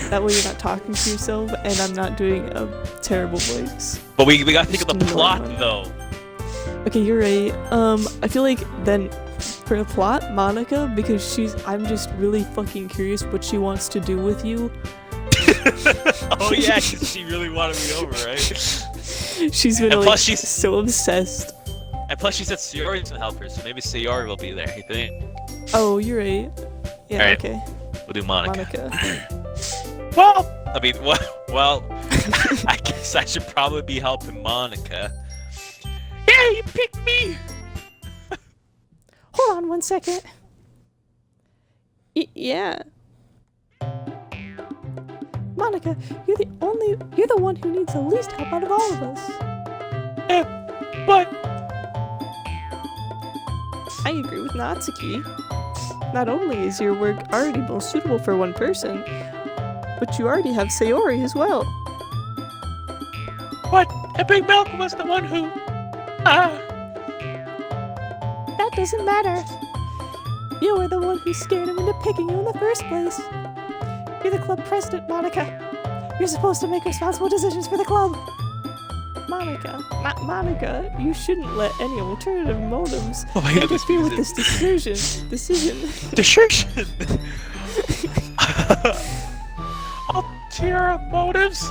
that way you're not talking to yourself and I'm not doing a terrible voice. But we gotta think of the Just plot normal. though. Okay, you're right. I feel like then for the plot, Monika, because I'm just really fucking curious what she wants to do with you. Oh yeah, 'cause she really wanted me over, right? She's been And like plus she's- so obsessed. And plus she said Sayori's gonna help her, so maybe Sayori will be there, you think? Oh, you're right. Yeah, Alright. okay. We'll do Monika. Monika. Well, I guess I should probably be helping Monika. Yeah, you picked me! Hold on one second. Yeah. Monika, you're the one who needs the least help out of all of us. But I agree with Natsuki. Not only is your work already most suitable for one person, but you already have Sayori as well. EpicMilk was the one who... That doesn't matter. You were the one who scared him into picking you in the first place. You're the club president, Monika. You're supposed to make responsible decisions for the club. Monika, you shouldn't let any alternative motives interfere with this decision. Decision? Ulterior motives?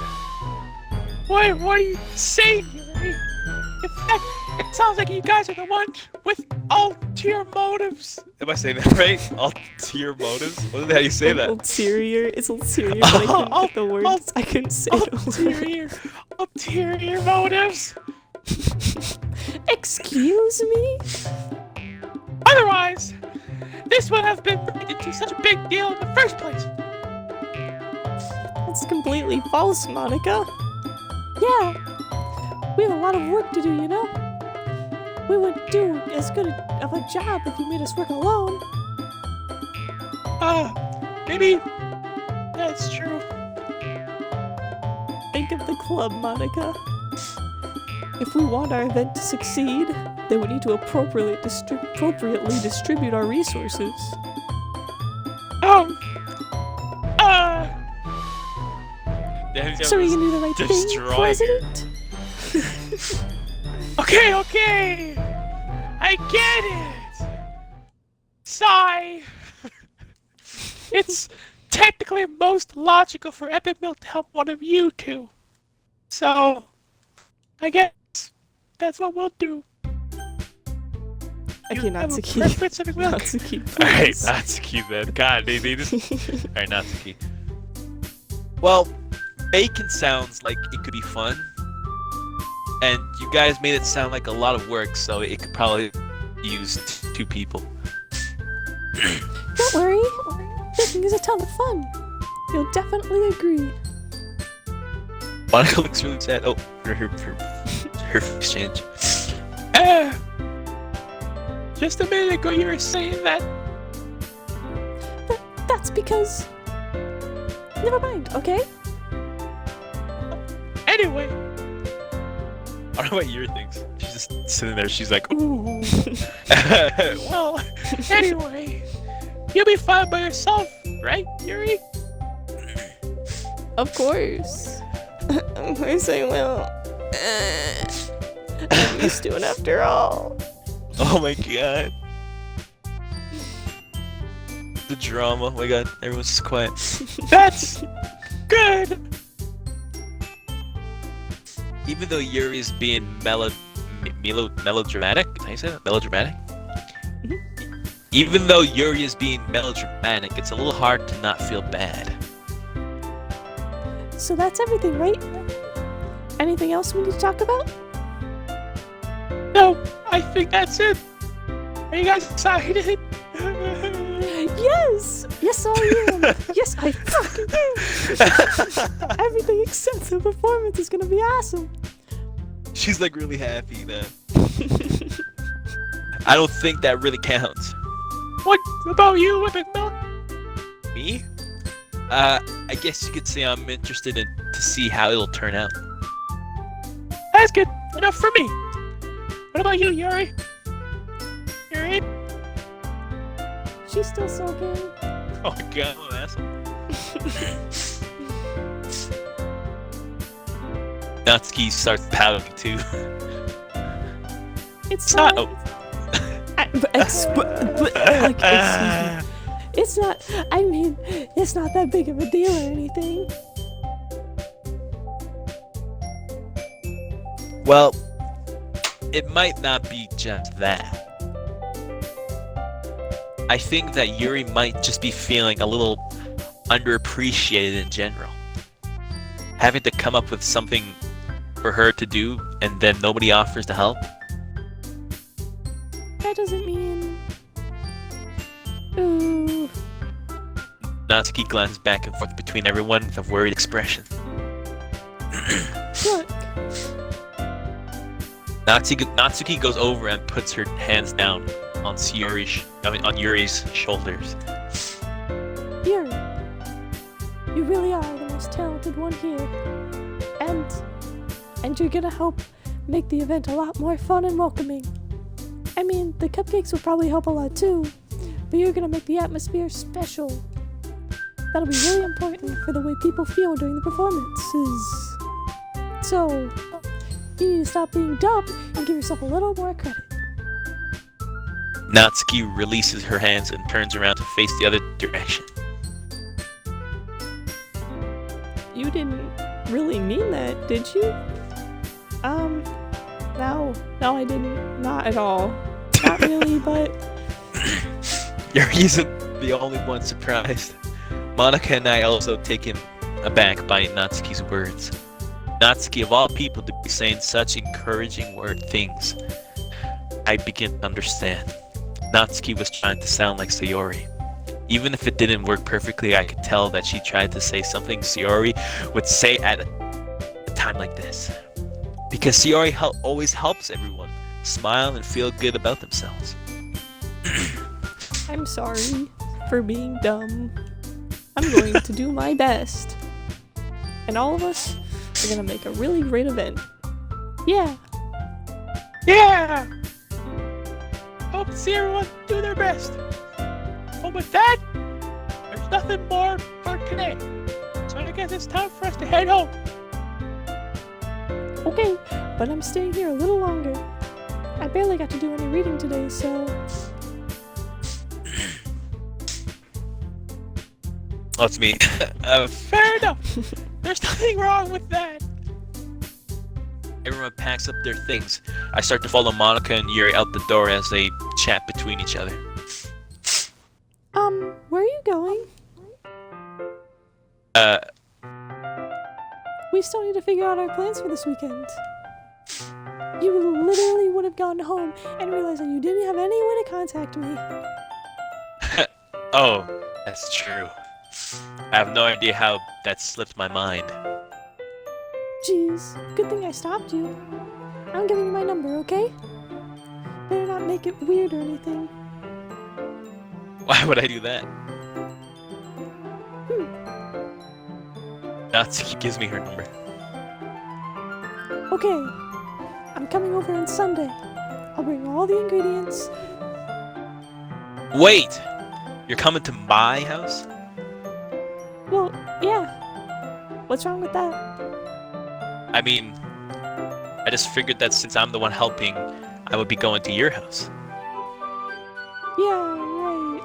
What are you saying, Yuri? In fact, it sounds like you guys are the one with ulterior motives. Am I saying that right? Ulterior motives? What the hell you say that? Ulterior. It's ulterior, but I couldn't get the words. I couldn't say the Ulterior motives? Excuse me? Otherwise, this would have been made into such a big deal in the first place. That's completely false, Monika. Yeah. We have a lot of work to do, you know? We wouldn't do as good of a job if you made us work alone. Maybe that's true. Think of the club, Monika. If we want our event to succeed, then we need to appropriately distribute our resources. So we can do the right thing, President? Okay. I get it. Sigh. It's technically most logical for EpicMilk to help one of you two. So, I guess that's what we'll do. Okay, Natsuki. Natsuki, alright, Natsuki then. God, they just... Alright, Natsuki. Well, bacon sounds like it could be fun. And you guys made it sound like a lot of work, so it could probably use 2 people. Don't worry. Baking is a ton of fun. You'll definitely agree. Monika looks really sad. Oh, her exchange. Just a minute ago you were saying that. That's because... Never mind, okay? Anyway. I don't know what Yuri thinks. She's just sitting there, she's like, ooh. Well, anyway. You'll be fine by yourself, right, Yuri? Of course. Of course I will. I'm used to it after all. Oh my god. The drama. Oh my god, everyone's just quiet. That's good! Even though Yuri's being melodramatic, can I say that? Melodramatic? Mm-hmm. Even though Yuri is being melodramatic, it's a little hard to not feel bad. So that's everything, right? Anything else we need to talk about? No, I think that's it. Are you guys excited? Yes! Yes, I am! Yes, I fucking am! Everything except the performance is gonna be awesome! She's like really happy then. I don't think that really counts. What about you, EpicMilk? Me? I guess you could say I'm interested in to see how it'll turn out. That's good enough for me. What about you, Yuri? Yuri? She's still sulking. Oh my god, what an asshole. Natsuki starts pouting too. It's not. Oh. Excuse me. It's not. I mean, it's not that big of a deal or anything. Well, it might not be just that. I think that Yuri might just be feeling a little underappreciated in general. Having to come up with something for her to do and then nobody offers to help. That doesn't mean... Ooh. Natsuki glances back and forth between everyone with a worried expression. Look. Natsuki goes over and puts her hands down on Yuri's shoulders. Yuri, you really are the most talented one here. And you're gonna help make the event a lot more fun and welcoming. I mean, the cupcakes will probably help a lot too, but you're gonna make the atmosphere special. That'll be really important for the way people feel during the performances. So, you need to stop being dumb and give yourself a little more credit. Natsuki releases her hands and turns around to face the other direction. You didn't really mean that, did you? No, I didn't. Not at all. Not really, but... Yuri isn't the only one surprised. Monika and I also taken aback by Natsuki's words. Natsuki, of all people, to be saying such encouraging things. I begin to understand. Natsuki was trying to sound like Sayori. Even if it didn't work perfectly, I could tell that she tried to say something Sayori would say at a time like this. Because Sayori always helps everyone smile and feel good about themselves. I'm sorry for being dumb. I'm going to do my best. And all of us are gonna make a really great event. Yeah. Yeah! Hope to see everyone do their best. But with that, there's nothing more for today. So I guess it's time for us to head home. Okay, but I'm staying here a little longer. I barely got to do any reading today, so... That's me. Fair enough. There's nothing wrong with that. Everyone packs up their things. I start to follow Monika and Yuri out the door as they chat between each other. Where are you going? We still need to figure out our plans for this weekend. you literally would have gone home and realized that you didn't have any way to contact me. Oh, that's true. I have no idea how that slipped my mind. Jeez, good thing I stopped you. I'm giving you my number, okay? Better not make it weird or anything. Why would I do that? Natsuki gives me her number. Okay, I'm coming over on Sunday. I'll bring all the ingredients. Wait! You're coming to my house? Well, yeah. What's wrong with that? I mean, I just figured that since I'm the one helping, I would be going to your house. Yeah, right.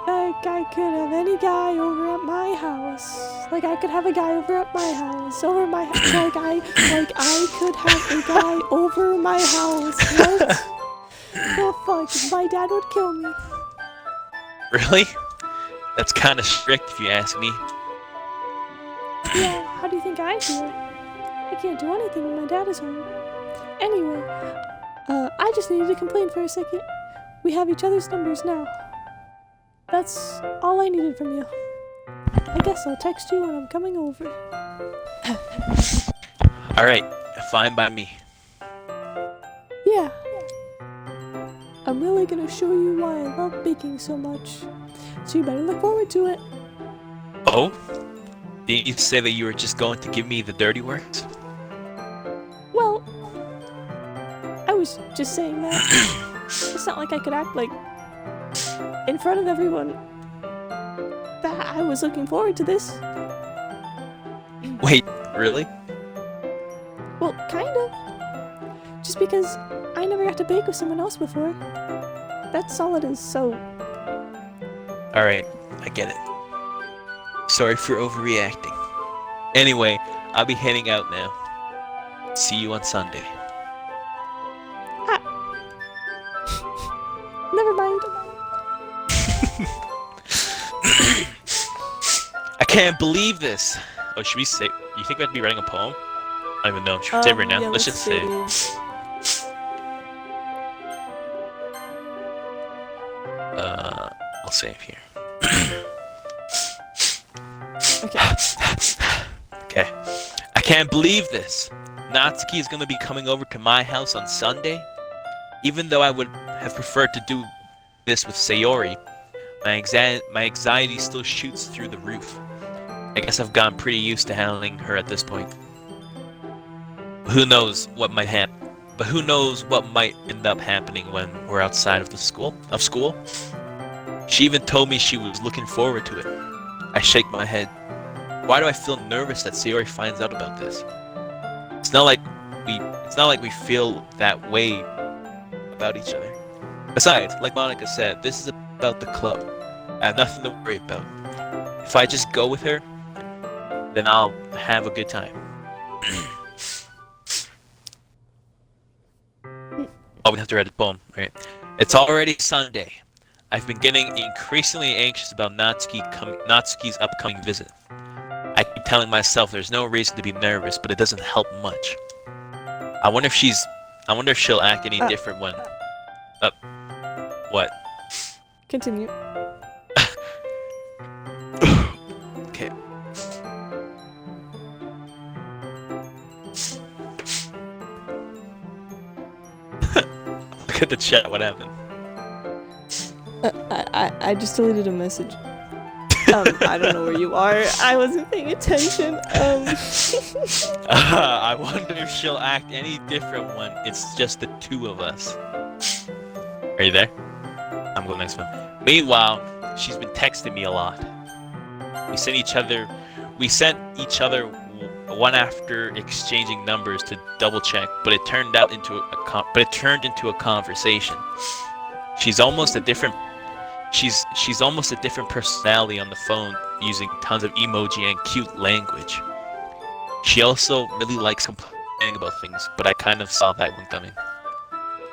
Like, I could have any guy over at my house. Like, I could have a guy over at my house. Over my like I could have a guy over my house. What? Oh fuck, my dad would kill me. Really? That's kind of strict if you ask me. Yeah, how do you think I feel? I can't do anything when my dad is home. Anyway, I just needed to complain for a second. We have each other's numbers now. That's all I needed from you. I guess I'll text you when I'm coming over. Alright, fine by me. Yeah. I'm really gonna show you why I love baking so much. So you better look forward to it. Oh? Didn't you say that you were just going to give me the dirty works? Well, I was just saying that. It's not like I could act like in front of everyone that I was looking forward to this. Wait, really? Well, kind of. Just because I never got to bake with someone else before. That's all it is, so... Alright, I get it. Sorry for overreacting. Anyway, I'll be heading out now. See you on Sunday. Never mind. I can't believe this! Oh, should we say... You think we have to be writing a poem? I don't even know. Should we say it right now? Yeah, let's just say... I'll save here. Okay. Okay. I can't believe this! Natsuki is gonna be coming over to my house on Sunday? Even though I would have preferred to do this with Sayori, my anxiety still shoots through the roof. I guess I've gotten pretty used to handling her at this point. Who knows what might happen? But who knows what might end up happening when we're outside of school? She even told me she was looking forward to it. I shake my head. Why do I feel nervous that Sayori finds out about this? It's not like we feel that way about each other. Besides, like Monika said, this is about the club. I have nothing to worry about. If I just go with her, then I'll have a good time. Oh, we have to write a poem, right? It's already Sunday. I've been getting increasingly anxious about Natsuki's upcoming visit. I keep telling myself there's no reason to be nervous, but it doesn't help much. I wonder if she'll act any different when... What? Continue. Okay. Look at the chat, what happened? I just deleted a message. I don't know where you are. I wasn't paying attention. I wonder if she'll act any different when it's just the two of us. Are you there? I'm going next one. Meanwhile, she's been texting me a lot. We sent each other one after exchanging numbers to double check, but it turned into a conversation. She's almost a different personality on the phone, using tons of emoji and cute language. She also really likes complaining about things, but I kind of saw that one coming.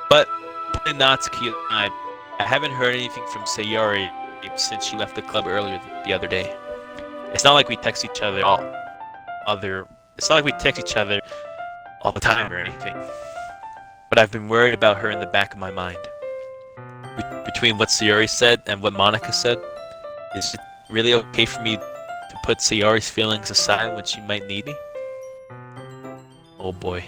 But putting Natsuki aside, I haven't heard anything from Sayori since she left the club earlier the other day. It's not like we text each other all the time or anything. but I've been worried about her in the back of my mind. Between what Sayori said and what Monika said, is it really okay for me to put Sayori's feelings aside when she might need me? Oh boy.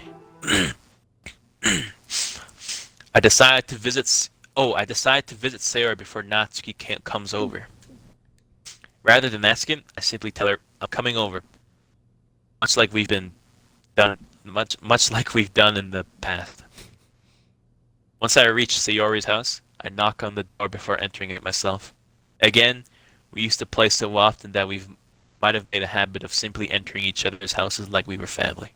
I decided to visit Sayori before Natsuki comes over. Rather than asking, I simply tell her I'm coming over. Much like we've done in the past. Once I reach Sayori's house, I knock on the door before entering it myself. Again, we used to play so often that we might have made a habit of simply entering each other's houses like we were family.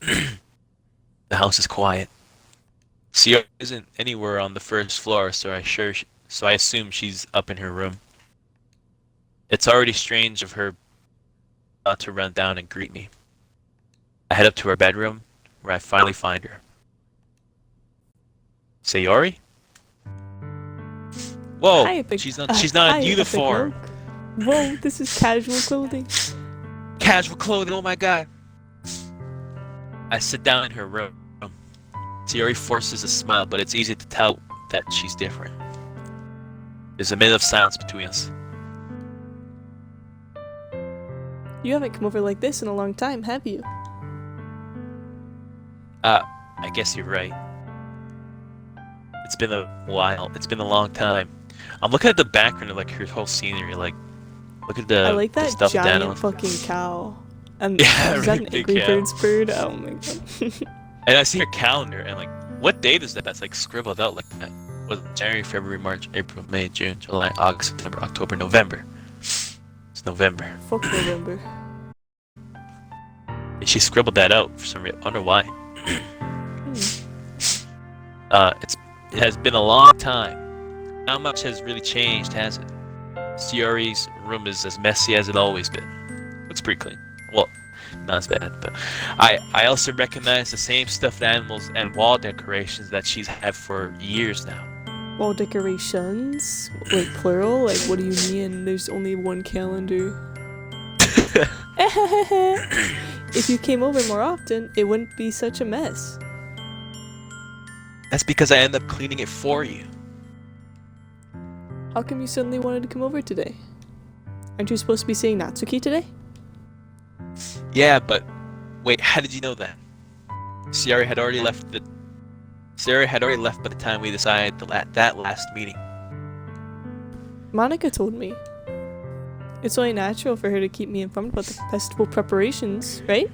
The house is quiet. Sayori isn't anywhere on the first floor, so I assume she's up in her room. It's already strange of her not to run down and greet me. I head up to her bedroom, where I finally find her. Sayori? Whoa, Hi, she's not in uniform. Whoa, this is casual clothing. Casual clothing, oh my god. I sit down in her room. Sayori forces a smile, but it's easy to tell that she's different. There's a minute of silence between us. You haven't come over like this in a long time, have you? I guess you're right. It's been a while. It's been a long time. I'm looking at the background of like her whole scenery. Like, look at the I like that stuffed giant animals. fucking cow. And Yeah, is that really an big Angry cow. Birds bird? Oh my god. And I see her calendar, and like, what date is that? That's like scribbled out like that. Was January, February, March, April, May, June, July, August, September, October, November. It's November. Fuck November. And she scribbled that out for some reason. I wonder why. It has been a long time. Not much has really changed, has it? Sayori's room is as messy as it always been. Looks pretty clean. Well, not as bad, but I also recognize the same stuffed animals and wall decorations that she's had for years now. Wall decorations? Like plural? Like what do you mean there's only one calendar? If you came over more often, it wouldn't be such a mess. That's because I end up cleaning it for you. How come you suddenly wanted to come over today? Aren't you supposed to be seeing Natsuki today? Yeah, but wait, how did you know that? Sayori had already left by the time we decided that last meeting. Monika told me. It's only natural for her to keep me informed about the festival preparations, right?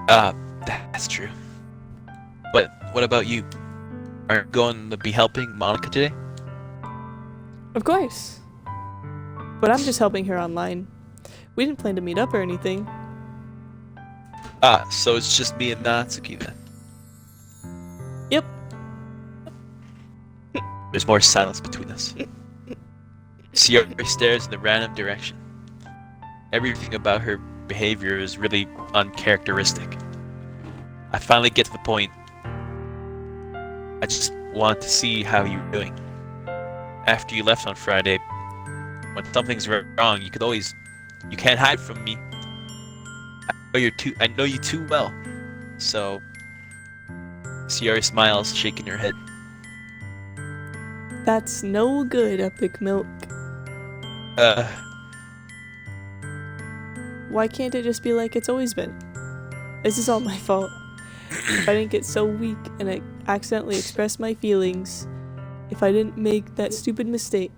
That's true. But what about you? Are you going to be helping Monika today? Of course. But I'm just helping her online. We didn't plan to meet up or anything. So it's just me and Natsuki then. Yep. There's more silence between us. Sayori stares in a random direction. Everything about her behavior is really uncharacteristic. I finally get to the point. I just want to see how you're doing. After you left on Friday, when something's wrong, you can't hide from me. I know you too well. So, Sayori smiles, shaking her head. That's no good, EpicMilk. Why can't it just be like it's always been? This is all my fault. If I didn't get so weak and I accidentally expressed my feelings, if I didn't make that stupid mistake,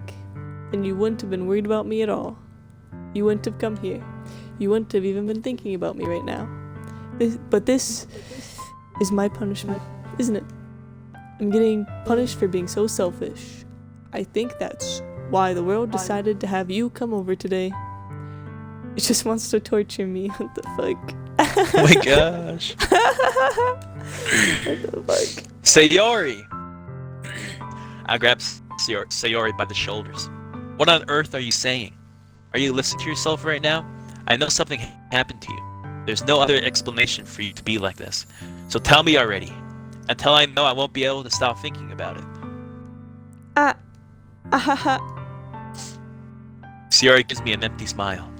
then you wouldn't have been worried about me at all. You wouldn't have come here. You wouldn't have even been thinking about me right now. But this is my punishment, isn't it? I'm getting punished for being so selfish. I think that's why the world decided to have you come over today. It just wants to torture me. What the fuck? Oh my gosh. What the fuck? Sayori! I grab Sayori by the shoulders. What on earth are you saying? Are you listening to yourself right now? I know something happened to you. There's no other explanation for you to be like this. So tell me already. Until I know, I won't be able to stop thinking about it. Sayori gives me an empty smile.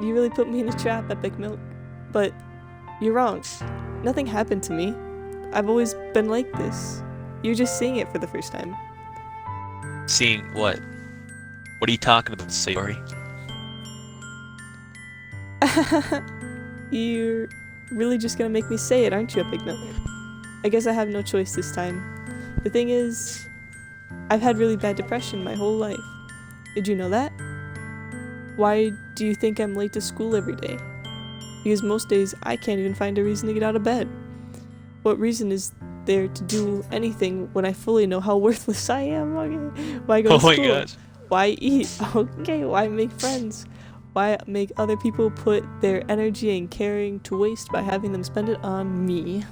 You really put me in a trap, EpicMilk. But you're wrong. Nothing happened to me. I've always been like this. You're just seeing it for the first time. Seeing what? What are you talking about, Sayori? You're really just gonna make me say it, aren't you, EpicMilk? I guess I have no choice this time. The thing is, I've had really bad depression my whole life. Did you know that? Why do you think I'm late to school every day? Because most days I can't even find a reason to get out of bed. What reason is there to do anything when I fully know how worthless I am? Okay. Why go to school? Oh my gosh. Why eat? Okay, why make friends? Why make other people put their energy and caring to waste by having them spend it on me?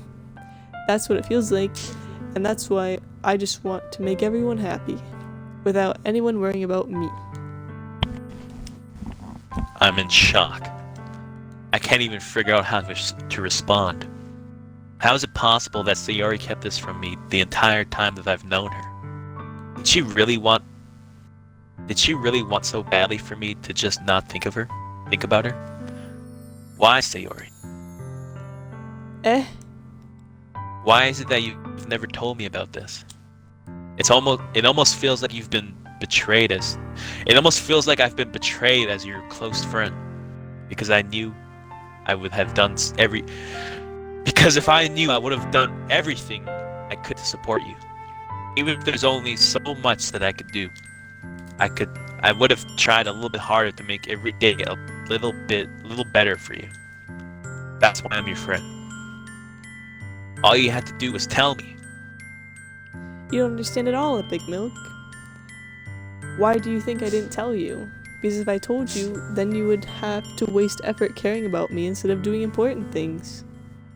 That's what it feels like, and that's why I just want to make everyone happy, without anyone worrying about me. I'm in shock. I can't even figure out how to respond. How is it possible that Sayori kept this from me the entire time that I've known her? Did she really want so badly for me to just not think about her? Why, Sayori? Why is it that you've never told me about this? It almost feels like you've been betrayed it almost feels like I've been betrayed as your close friend, because I knew I would have done because if I knew, I would have done everything I could to support you. Even if there's only so much that I could do, I would have tried a little bit harder to make every day a little better for you. That's why I'm your friend. All you had to do was tell me. You don't understand at all, EpicMilk. Why do you think I didn't tell you? Because if I told you, then you would have to waste effort caring about me instead of doing important things.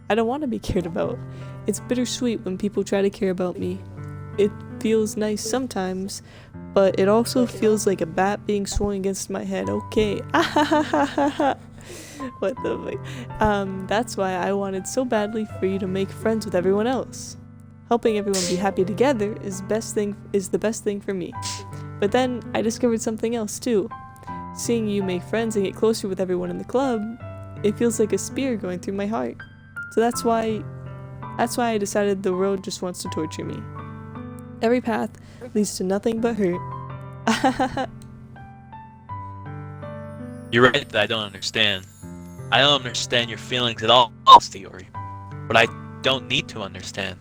I don't want to be cared about. It's bittersweet when people try to care about me. It feels nice sometimes, but it also feels like a bat being swung against my head. Okay. What the fuck? That's why I wanted so badly for you to make friends with everyone else. Helping everyone be happy together is the best thing for me. But then I discovered something else too. Seeing you make friends and get closer with everyone in the club, it feels like a spear going through my heart. So that's why I decided the world just wants to torture me. Every path leads to nothing but hurt. You're right that I don't understand. I don't understand your feelings at all, Sayori. But I don't need to understand.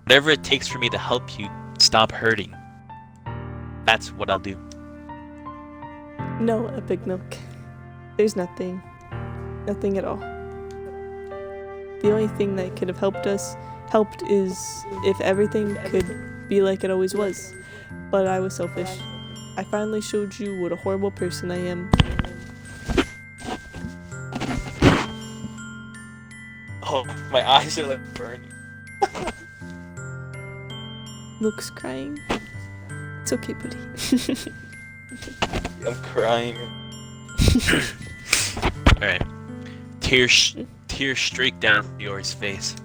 Whatever it takes for me to help you stop hurting, that's what I'll do. No, EpicMilk. There's nothing. Nothing at all. The only thing that could have helped is if everything could be like it always was. But I was selfish. I finally showed you what a horrible person I am. Oh, my eyes are like burning. Milk's crying. It's okay, buddy. I'm crying. Alright. Tears streak down Yuri's face.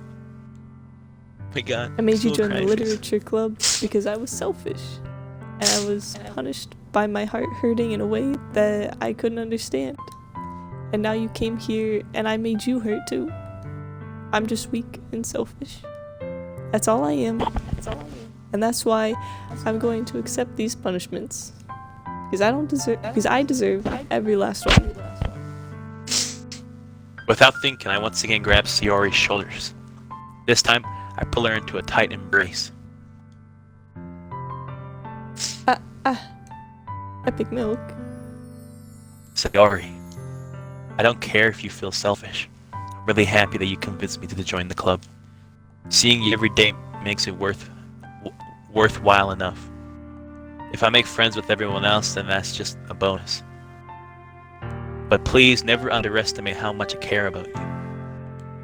Oh my god. I made you join the literature club because I was selfish. And I was punished by my heart hurting in a way that I couldn't understand. And now you came here and I made you hurt too. I'm just weak and selfish. That's all I am. And that's why I'm going to accept these punishments. Because I deserve every last one. Without thinking, I once again grabbed Sayori's shoulders. This time, I pull her into a tight embrace. EpicMilk. Sayori, I don't care if you feel selfish. I'm really happy that you convinced me to join the club. Seeing you every day makes it worthwhile enough. If I make friends with everyone else, then that's just a bonus. But please never underestimate how much I care about you.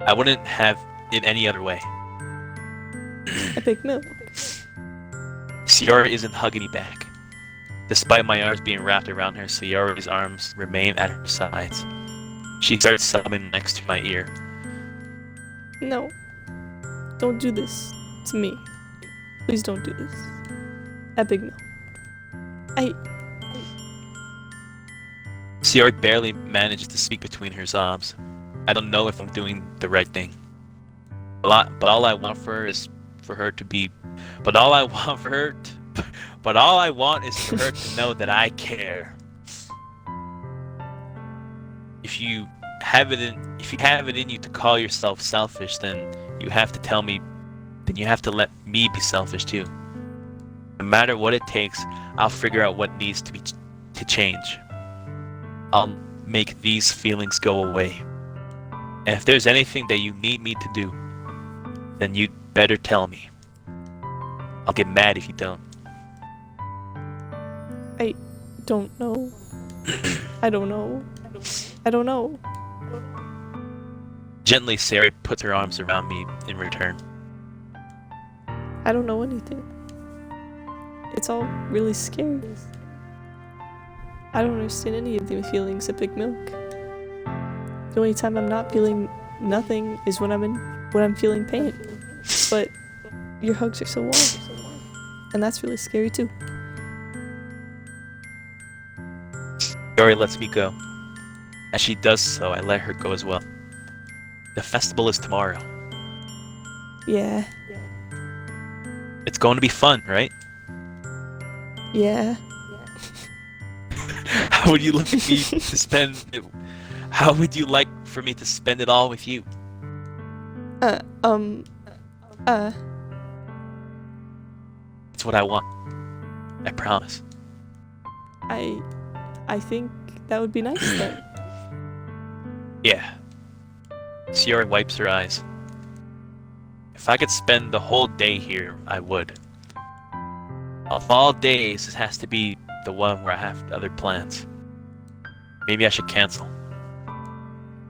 I wouldn't have it any other way. EpicMilk. Sayori isn't hugging me back. Despite my arms being wrapped around her, Sayori's arms remain at her sides. She starts sobbing next to my ear. No. Don't do this to me. Please don't do this. EpicMilk. Sayori barely manages to speak between her sobs. I don't know if I'm doing the right thing. But all I want for her is for her to be. But all I want for her. But all I want is for her to know that I care. If you have it in you to call yourself selfish, then you have to tell me. Then you have to let me be selfish too. No matter what it takes, I'll figure out what needs to change. I'll make these feelings go away. And if there's anything that you need me to do, then you'd better tell me. I'll get mad if you don't. I don't know. I don't know. I don't know. Gently, Sayori puts her arms around me in return. I don't know anything. It's all really scary. I don't understand any of the feelings of Big Milk. The only time I'm not feeling nothing is when I'm feeling pain. But your hugs are so warm. And that's really scary too. Yuri lets me go. As she does so, I let her go as well. The festival is tomorrow. Yeah. It's going to be fun, right? Yeah. How would you like me to spend it? How would you like for me to spend it all with you? It's what I want. I promise. I think that would be nice then. Yeah. Sayori wipes her eyes. If I could spend the whole day here, I would. Of all days, this has to be the one where I have other plans. Maybe I should cancel.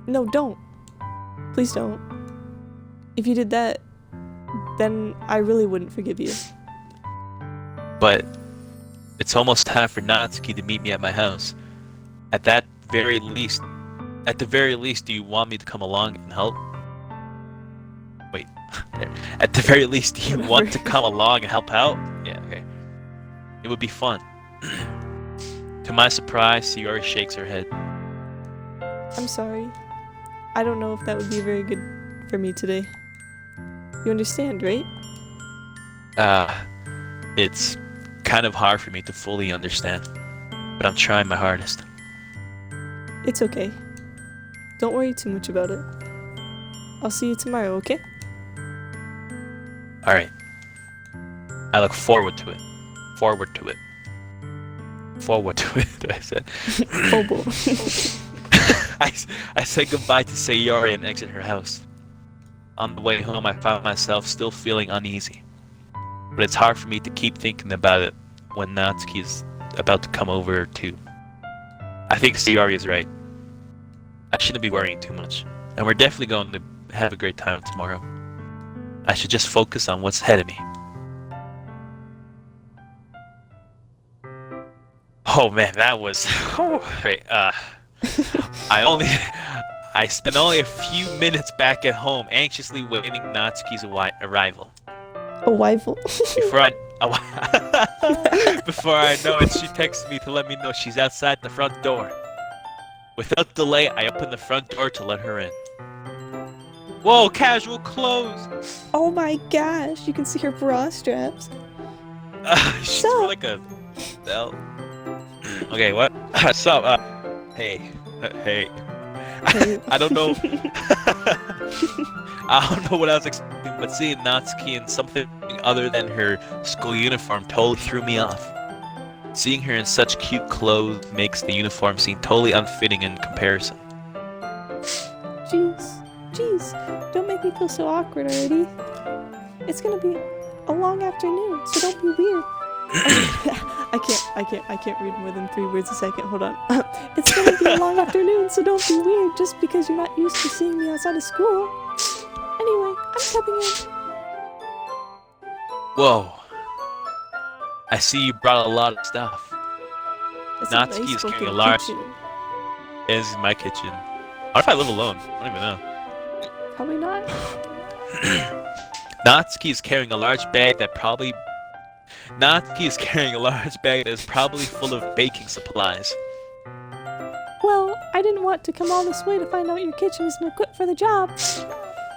No, don't. Please don't. If you did that, then I really wouldn't forgive you. But it's almost time for Natsuki to meet me at my house. At the very least, do you want me to come along and help? Wait. At the very least, do you want to come along and help out? Yeah, okay. It would be fun. To my surprise, Sayori shakes her head. I'm sorry. I don't know if that would be very good for me today. You understand, right? It's kind of hard for me to fully understand, but I'm trying my hardest. It's okay. Don't worry too much about it. I'll see you tomorrow, okay? Alright. I look forward to it. Forward to it, I said. Oh boy. I said goodbye to Sayori and exit her house. On the way home, I found myself still feeling uneasy. But it's hard for me to keep thinking about it when Natsuki is about to come over too. I think Sayori is right. I shouldn't be worrying too much. And we're definitely going to have a great time tomorrow. I should just focus on what's ahead of me. Oh man, that was... Wait, I spent only a few minutes back at home, anxiously waiting Natsuki's arrival. Arrival? Before I know it, she texts me to let me know she's outside the front door. Without delay, I open the front door to let her in. Whoa, casual clothes! Oh my gosh, you can see her bra straps. She's more like a... Okay, what? So, hey. I don't know. I don't know what I was expecting, but seeing Natsuki in something other than her school uniform totally threw me off. Seeing her in such cute clothes makes the uniform seem totally unfitting in comparison. Jeez, don't make me feel so awkward already. It's gonna be a long afternoon, so don't be weird. I can't read more than 3 words a second. Hold on. It's gonna be a long afternoon, so don't be weird just because you're not used to seeing me outside of school. Anyway, I'm coming in. Whoa. I see you brought a lot of stuff. Natsuki is carrying a large... This is my kitchen. What if I live alone? I don't even know. Probably not. Natsuki is carrying a large bag that is probably full of baking supplies. Well, I didn't want to come all this way to find out your kitchen isn't equipped for the job.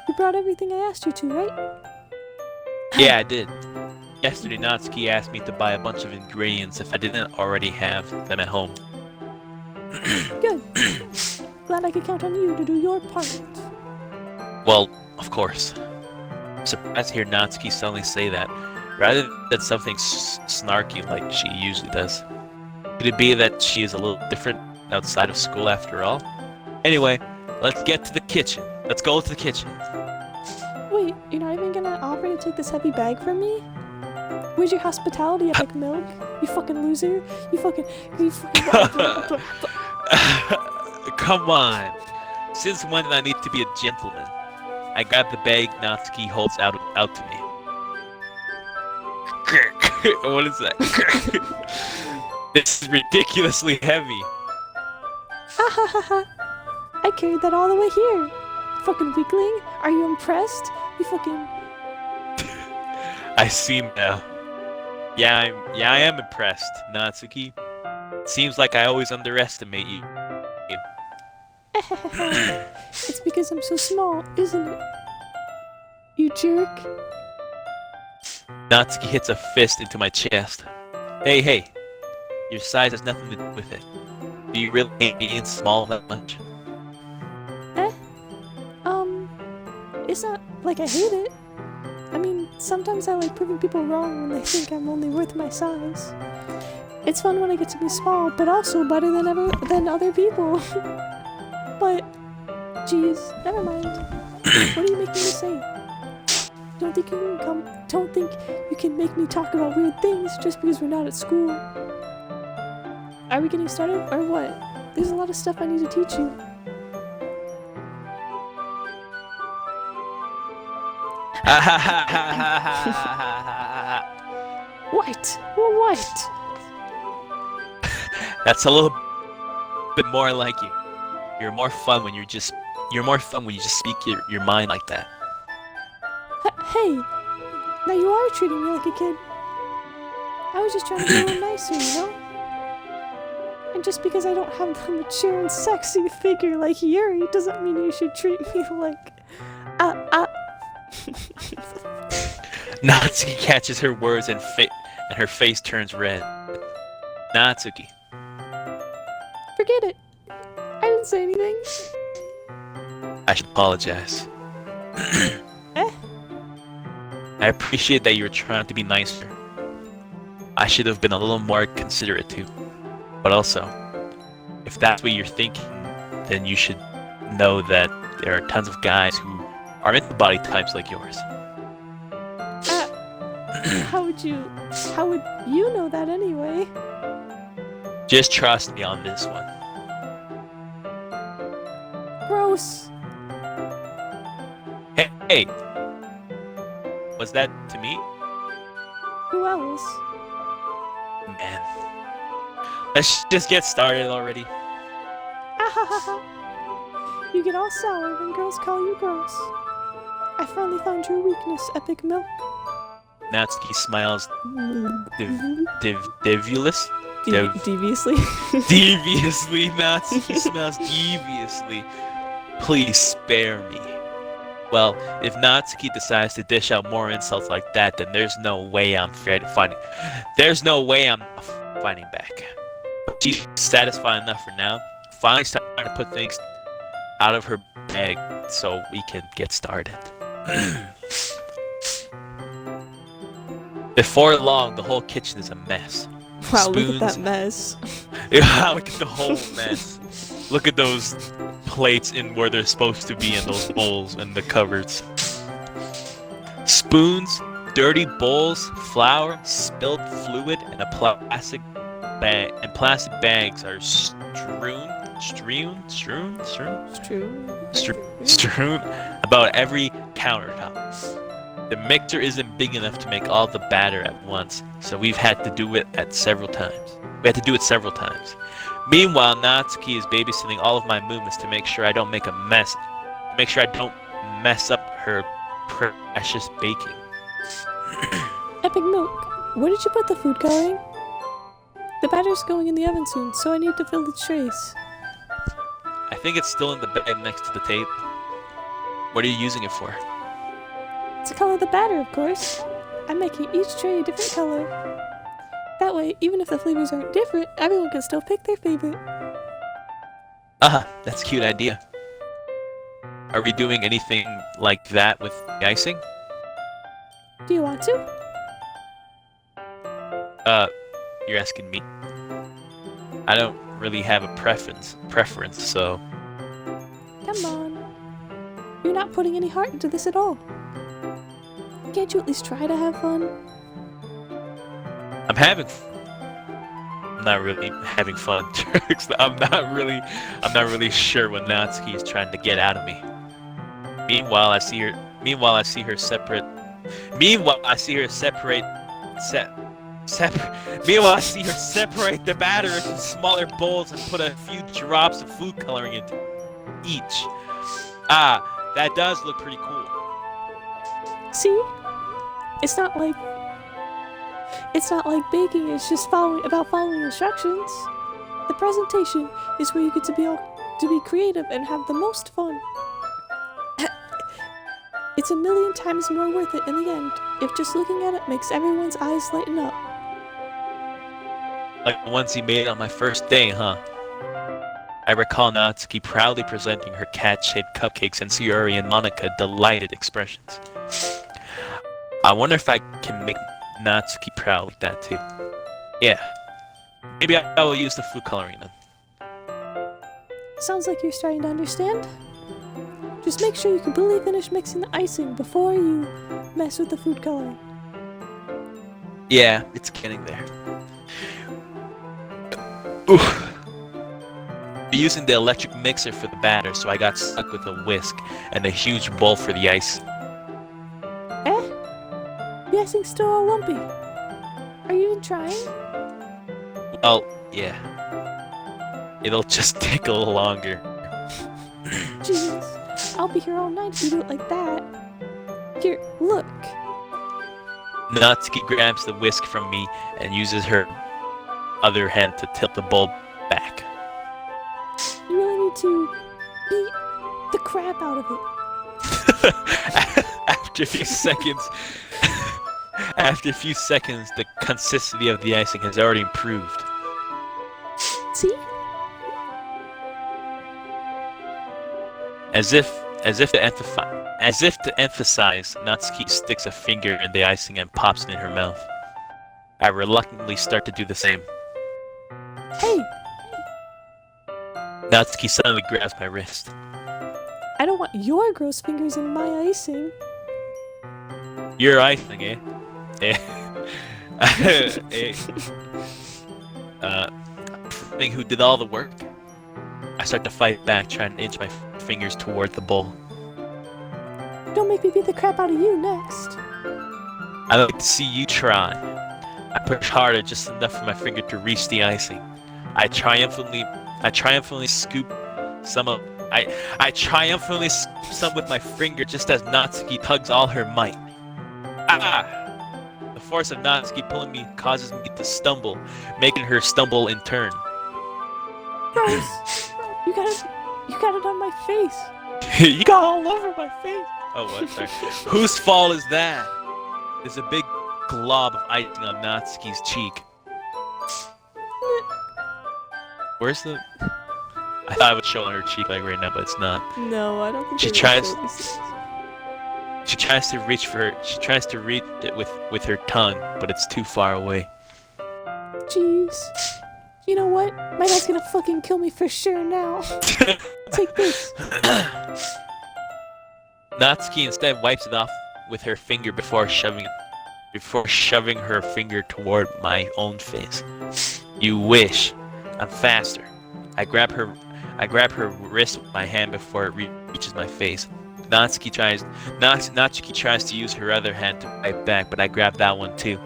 You brought everything I asked you to, right? Yeah, I did. Yesterday, Natsuki asked me to buy a bunch of ingredients if I didn't already have them at home. Good. Glad I could count on you to do your part. Well, of course. I'm surprised to hear Natsuki suddenly say that, rather than something snarky like she usually does. Could it be that she is a little different outside of school after all? Anyway, let's get to the kitchen. Let's go to the kitchen. Wait, you're not even gonna offer to take this heavy bag from me? Where's your hospitality, EpicMilk? You fucking loser. You fucking... Come on. Since when did I need to be a gentleman? I grab the bag Natsuki holds out to me. What is that? This is ridiculously heavy. Ha ha ha ha. I carried that all the way here. Fucking weakling. Are you impressed? You fucking... I see now. Yeah, I am impressed, Natsuki. Seems like I always underestimate you. It's because I'm so small, isn't it? You jerk. Natsuki hits a fist into my chest. Hey, your size has nothing to do with it. Do you really hate being small that much? It's not like I hate it. I mean, sometimes I like proving people wrong when they think I'm only worth my size. It's fun when I get to be small, but also better than other people. But, geez, never mind. What are you making me say? Don't think you can make me talk about weird things just because we're not at school. Are we getting started or what? There's a lot of stuff I need to teach you. What? What? That's a little bit more like you. You're more fun when you just speak your mind like that. Hey, now you are treating me like a kid. I was just trying to be a little nicer, you know? And just because I don't have the mature and sexy figure like Yuri doesn't mean you should treat me like... Natsuki catches her words and her face turns red. Natsuki. Forget it. I didn't say anything. I should apologize. I appreciate that you were trying to be nicer. I should have been a little more considerate too. But also, if that's what you're thinking, then you should know that there are tons of guys who are into body types like yours. How would you know that anyway? Just trust me on this one. Gross. Hey! Was that to me? Who else? Man. Let's just get started already. You get all sour when girls call you gross. I finally found your weakness, EpicMilk. Natsuki smiles deviously. Deviously, Natsuki smiles deviously. Please spare me. Well, if Natsuki decides to dish out more insults like that, then there's no way I'm fighting back. But she's satisfied enough for now. Finally starting to put things out of her bag so we can get started. Before long, the whole kitchen is a mess. Wow, Spoons. look at that mess. Yeah, look at the whole mess. Look at those plates in where they're supposed to be in those bowls and the cupboards. Spoons, dirty bowls, flour, spilled fluid, and a plastic bag. And plastic bags are strewn about every countertop. The mixer isn't big enough to make all the batter at once, so we've had to do it several times. Meanwhile, Natsuki is babysitting all of my movements to make sure I don't make a mess. Make sure I don't mess up her precious baking. EpicMilk, where did you put the food coloring? The batter's going in the oven soon, so I need to fill the trays. I think it's still in the bag next to the table. What are you using it for? To color the batter, of course. I'm making each tray a different color. That way, even if the flavors aren't different, everyone can still pick their favorite. That's a cute idea. Are we doing anything like that with the icing? Do you want to? You're asking me. I don't really have a preference, so... Come on. You're not putting any heart into this at all. Can't you at least try to have fun? I'm not really having fun, Jerks. I'm not really sure what Natsuki is trying to get out of me. Meanwhile, I see her separate the batter into smaller bowls and put a few drops of food coloring into each. That does look pretty cool. See? It's not like baking, it's just about following instructions. The presentation is where you get to be creative and have the most fun. It's 1,000,000 times more worth it in the end, if just looking at it makes everyone's eyes lighten up. Like the ones he made on my first day, huh? I recall Natsuki proudly presenting her cat-shaped cupcakes and Sayori and Monika delighted expressions. I wonder if I can make Natsuki proud like that too. Yeah. Maybe I will use the food coloring then. Sounds like you're starting to understand. Just make sure you completely finish mixing the icing before you mess with the food coloring. Yeah, it's getting there. Oof. I'm using the electric mixer for the batter, so I got stuck with a whisk and a huge bowl for the ice. The icing's still all lumpy. Are you even trying? Well, yeah. It'll just take a little longer. Jeez, I'll be here all night if you do it like that. Here, look. Natsuki grabs the whisk from me and uses her other hand to tilt the bowl back. You really need to beat the crap out of it. After a few seconds, the consistency of the icing has already improved. See? As if to emphasize, Natsuki sticks a finger in the icing and pops it in her mouth. I reluctantly start to do the same. Hey! Natsuki suddenly grabs my wrist. I don't want your gross fingers in my icing. Your icing, eh? Thing who did all the work? I start to fight back, trying to inch my fingers toward the bowl. Don't make me beat the crap out of you next. I like to see you try. I push harder, just enough for my finger to reach the icing. I triumphantly scoop some of. I triumphantly scoop some with my finger, just as Natsuki tugs all her might. The force of Natsuki pulling me causes me to stumble, making her stumble in turn. Gross! You got it on my face. You got all over my face. Oh, what? Sorry. Whose fault is that? There's a big glob of icing on Natsuki's cheek. Where's the... I thought I would show on her cheek like right now, but it's not. No, I don't think She tries to reach it with her tongue, but it's too far away. Jeez. You know what? My dad's gonna fucking kill me for sure now. Take this. Natsuki instead wipes it off with her finger before shoving her finger toward my own face. You wish. I'm faster. I grab her wrist with my hand before it reaches my face. Natsuki tries to use her other hand to wipe back, but I grab that one too.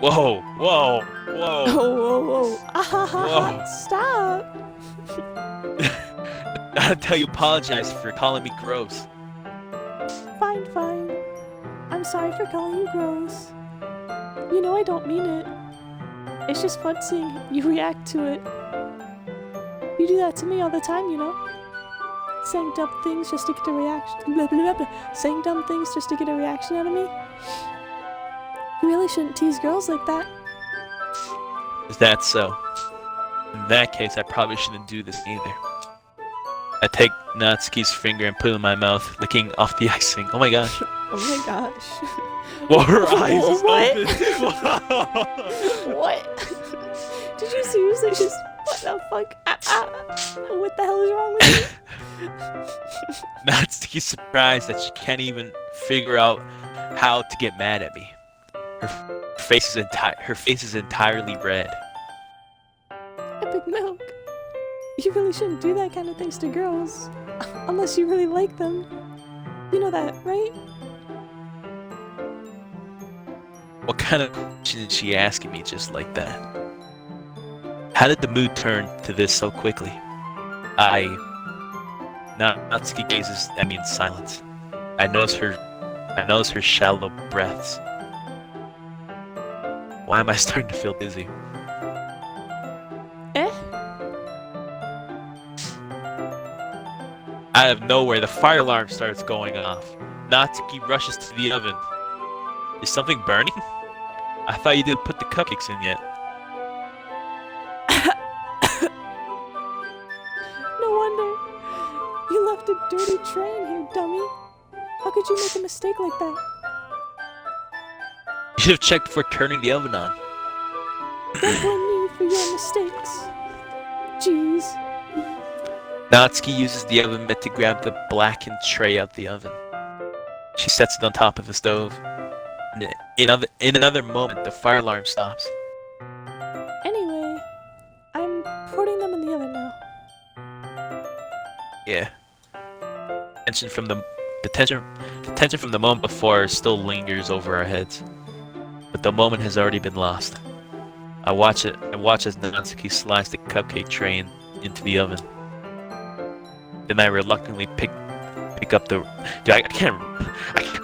Whoa! Whoa! Whoa. Stop! I tell you, apologize for calling me gross. Fine. I'm sorry for calling you gross. You know I don't mean it. It's just fun seeing you react to it. You do that to me all the time, you know? saying dumb things just to get a reaction. Blah, blah, blah, blah. Saying dumb things just to get a reaction out of me. You really shouldn't tease girls like that. Is that so? In that case, I probably shouldn't do this either. I take Natsuki's finger and put it in my mouth, licking off the icing. Oh my gosh. Oh my gosh. Well, her eyes is What? open. What? Did you seriously just... What the fuck? What the hell is wrong with you? Natsuki's surprised that she can't even figure out how to get mad at me. Her face is entirely red. EpicMilk. You really shouldn't do that kind of things to girls. Unless you really like them. You know that, right? What kind of question is she asking me just like that? How did the mood turn to this so quickly? Natsuki gazes at me in silence. I notice her shallow breaths. Why am I starting to feel dizzy? Out of nowhere, the fire alarm starts going off. Natsuki rushes to the oven. Is something burning? I thought you didn't put the cupcakes in yet. No wonder. You left a dirty tray in here, dummy. How could you make a mistake like that? You should have checked before turning the oven on. Don't blame me for your mistakes. Jeez. Natsuki uses the oven mitt to grab the blackened tray out the oven. She sets it on top of the stove. In another moment, the fire alarm stops. Anyway, I'm putting them in the oven now. Yeah. The tension from the moment before still lingers over our heads, but the moment has already been lost. I watch as Natsuki slides the cupcake tray into the oven. Then I reluctantly pick up the. Dude,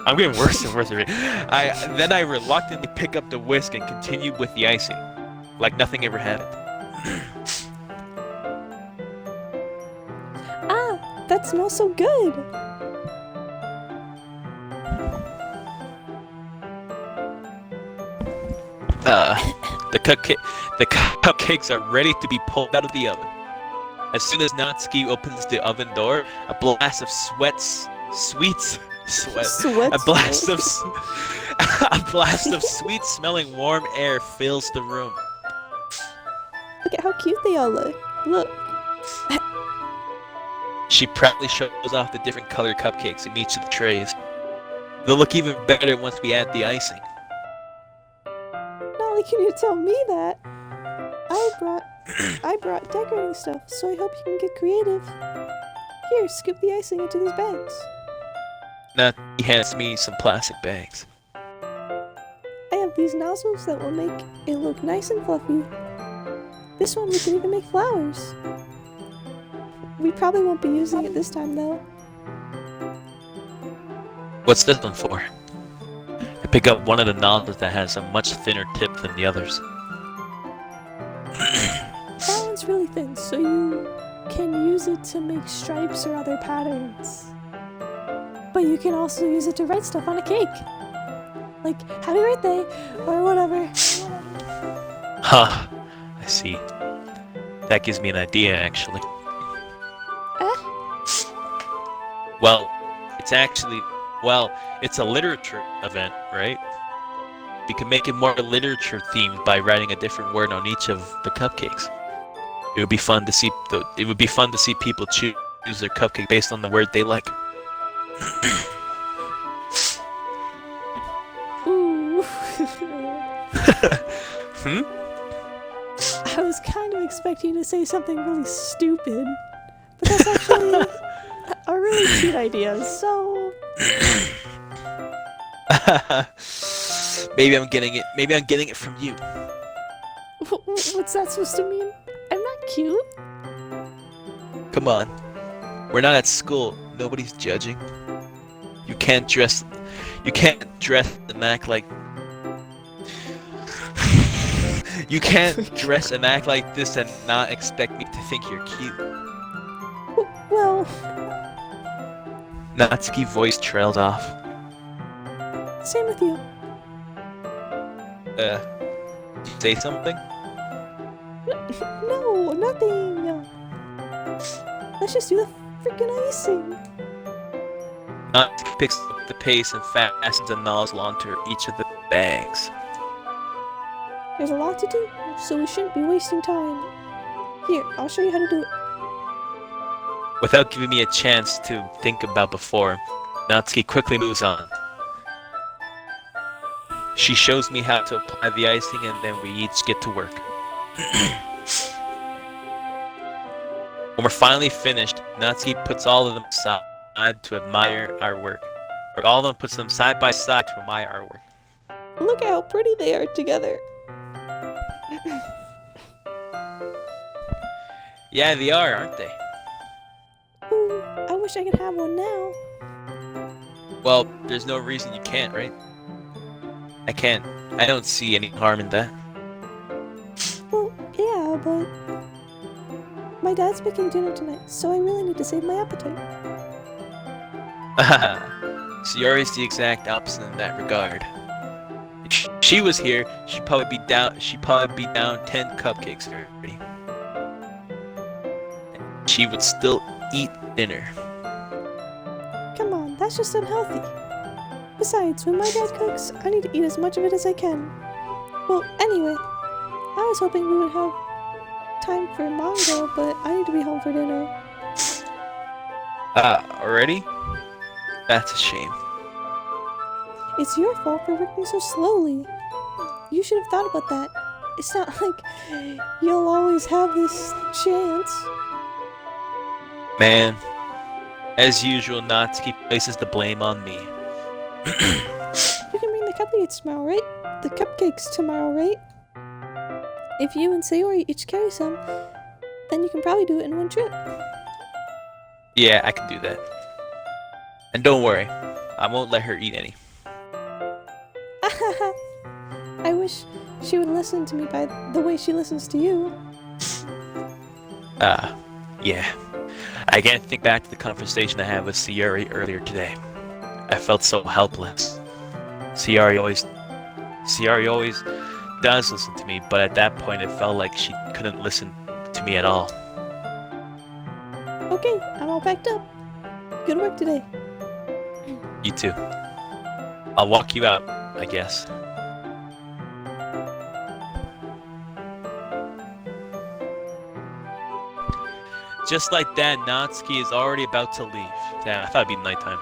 I'm getting worse and worse. Then I reluctantly pick up the whisk and continue with the icing, like nothing ever happened. Ah, that smells so good. The cupcakes are ready to be pulled out of the oven. As soon as Natsuki opens the oven door, a blast of sweet-smelling warm air fills the room. Look at how cute they all look. Look. She proudly shows off the different colored cupcakes in each of the trays. They'll look even better once we add the icing. Not only can you tell me that, I brought decorating stuff, so I hope you can get creative. Here, scoop the icing into these bags. Now he hands me some plastic bags. I have these nozzles that will make it look nice and fluffy. This one we can even make flowers. We probably won't be using it this time though. What's this one for? I pick up one of the nozzles that has a much thinner tip than the others. That one's really thin, so you can use it to make stripes or other patterns. But you can also use it to write stuff on a cake. Like, happy birthday, or whatever. Huh, I see. That gives me an idea, actually. Well, it's a literature event, right? We can make it more literature themed by writing a different word on each of the cupcakes. It would be fun to see people choose their cupcake based on the word they like. Ooh. Hmm? I was kind of expecting you to say something really stupid, but that's actually a really cute idea, so... Maybe I'm getting it from you. What's that supposed to mean? I'm not cute. Come on. We're not at school. Nobody's judging. You can't dress and act like You can't dress and act like this and not expect me to think you're cute. Well, Natsuki's voice trailed off. Same with you. Did you say something? No, nothing. Let's just do the freaking icing. Natsuki picks up the pace and fastens a nozzle onto each of the bags. There's a lot to do, so we shouldn't be wasting time. Here, I'll show you how to do it. Without giving me a chance to think about before, Natsuki quickly moves on. She shows me how to apply the icing and then we each get to work. When we're finally finished, Natsuki puts all of them aside to admire our work. Or all of them puts them side by side to admire our work. Look at how pretty they are together. Yeah, they are, aren't they? Ooh, I wish I could have one now. Well, there's no reason you can't, right? I can't. I don't see any harm in that. Well, yeah, but my dad's making dinner tonight, so I really need to save my appetite. Sayori's the exact opposite in that regard. If she was here, she'd probably be down 10 cupcakes already. She would still eat dinner. Come on, that's just unhealthy. Besides, when my dad cooks, I need to eat as much of it as I can. Well, anyway, I was hoping we would have time for manga, but I need to be home for dinner. Already? That's a shame. It's your fault for working so slowly. You should have thought about that. It's not like you'll always have this chance. Man, as usual, Natsuki places the blame on me. You can bring the cupcakes tomorrow, right? The cupcakes tomorrow, right? If you and Sayori each carry some, then you can probably do it in one trip. Yeah, I can do that. And don't worry, I won't let her eat any. I wish she would listen to me by the way she listens to you. Yeah. I can't think back to the conversation I had with Sayori earlier today. I felt so helpless. Sayori always does listen to me, but at that point it felt like she couldn't listen to me at all. Okay, I'm all packed up. Good work today. You too. I'll walk you out, I guess. Just like that, Natsuki is already about to leave. Damn, I thought it'd be nighttime.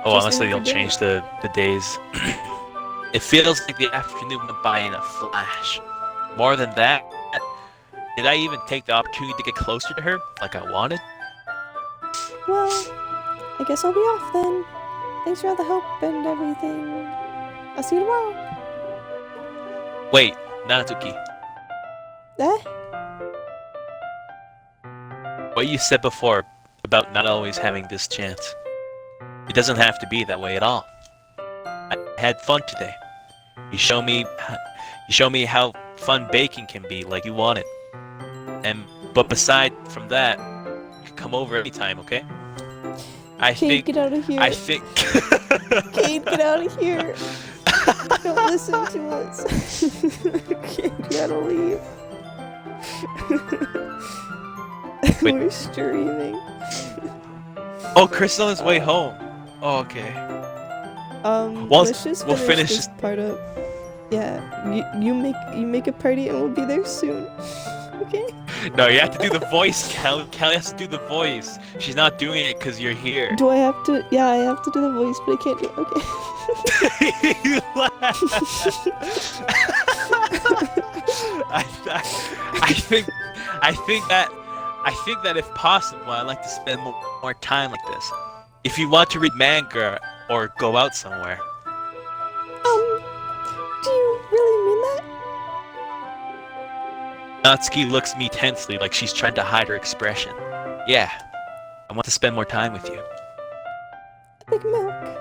Oh, Just unless they leave for don't dinner. change the days. It feels like the afternoon went by in a flash. More than that, did I even take the opportunity to get closer to her like I wanted? Well, I guess I'll be off then. Thanks for all the help and everything. I'll see you tomorrow. Wait, Natsuki, Eh? what you said before about not always having this chance. It doesn't have to be that way at all. I had fun today. You show me how fun baking can be, like you wanted. But beside from that, you can come over anytime, okay? Kate, get out of here. I think. Kate, get out of here. Don't listen to us. Kate, you gotta leave. Wait. We're streaming. Oh, Chris is on his way home. Oh, okay. Let's just we'll finish finish this part up. Yeah, you make a party and we'll be there soon. Okay? No, you have to do the voice, Kelly. Kelly has to do the voice. She's not doing it because you're here. Do I have to? Yeah, I have to do the voice, but I can't do it. Okay. You laugh. I think that if possible, I'd like to spend more time like this. If you want to read manga or go out somewhere. Do you really mean that? Natsuki looks at me tensely like she's trying to hide her expression. Yeah, I want to spend more time with you. EpicMilk.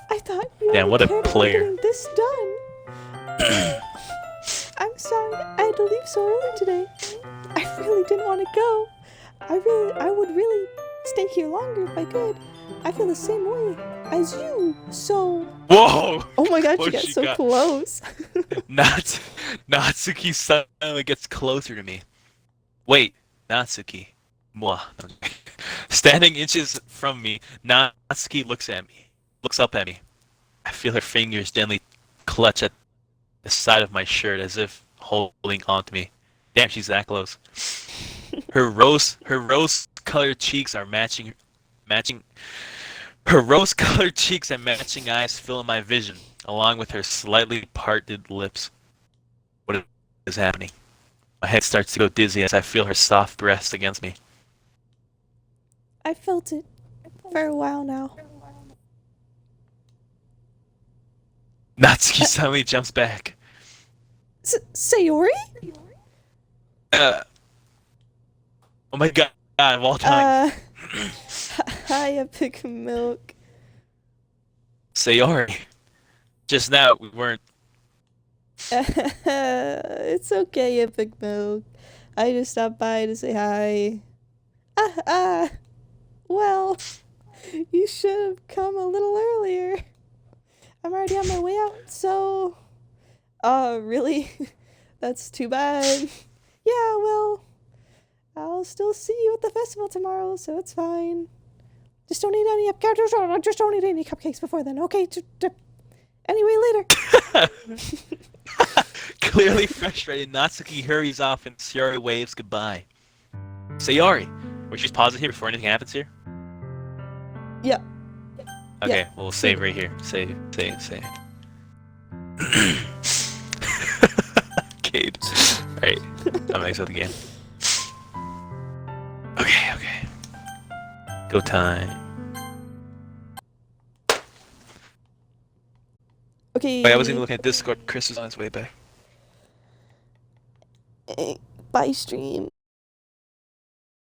I thought you Damn, what a cared about player. getting this done. I'm sorry, I had to leave so early today. I really didn't want to go. I would really stay here longer if I could. I feel the same way as you, so... Whoa! Oh my god, What she got she so got? close. Natsuki suddenly gets closer to me. Wait, Natsuki. Mwah. Standing inches from me, Natsuki looks up at me. I feel her fingers gently clutch at the side of my shirt as if holding onto me. Damn, she's that close. Her rose-colored cheeks are matching. Her rose-colored cheeks and matching eyes fill my vision, along with her slightly parted lips. What is happening? My head starts to go dizzy as I feel her soft breast against me. I felt it for a while now. Natsuki suddenly jumps back. Sayori? Oh my god, of all time. Hi, EpicMilk. Sayori. Just now, we weren't... It's okay, EpicMilk. I just stopped by to say hi. Well, you should have come a little earlier. I'm already on my way out, so... really? That's too bad. Yeah, well, I'll still see you at the festival tomorrow, so it's fine. Just don't eat any cupcakes before then, okay? Anyway, later. Clearly frustrated, Natsuki hurries off and Sayori waves goodbye. Sayori! Will you just pause it here before anything happens here? Yeah. Okay, Yeah. we'll save right here. Save. Cade. Alright, I'm gonna exit the game. Okay. Go time. Okay. Wait, I wasn't even looking at Discord. Chris was on his way back. Bye, stream.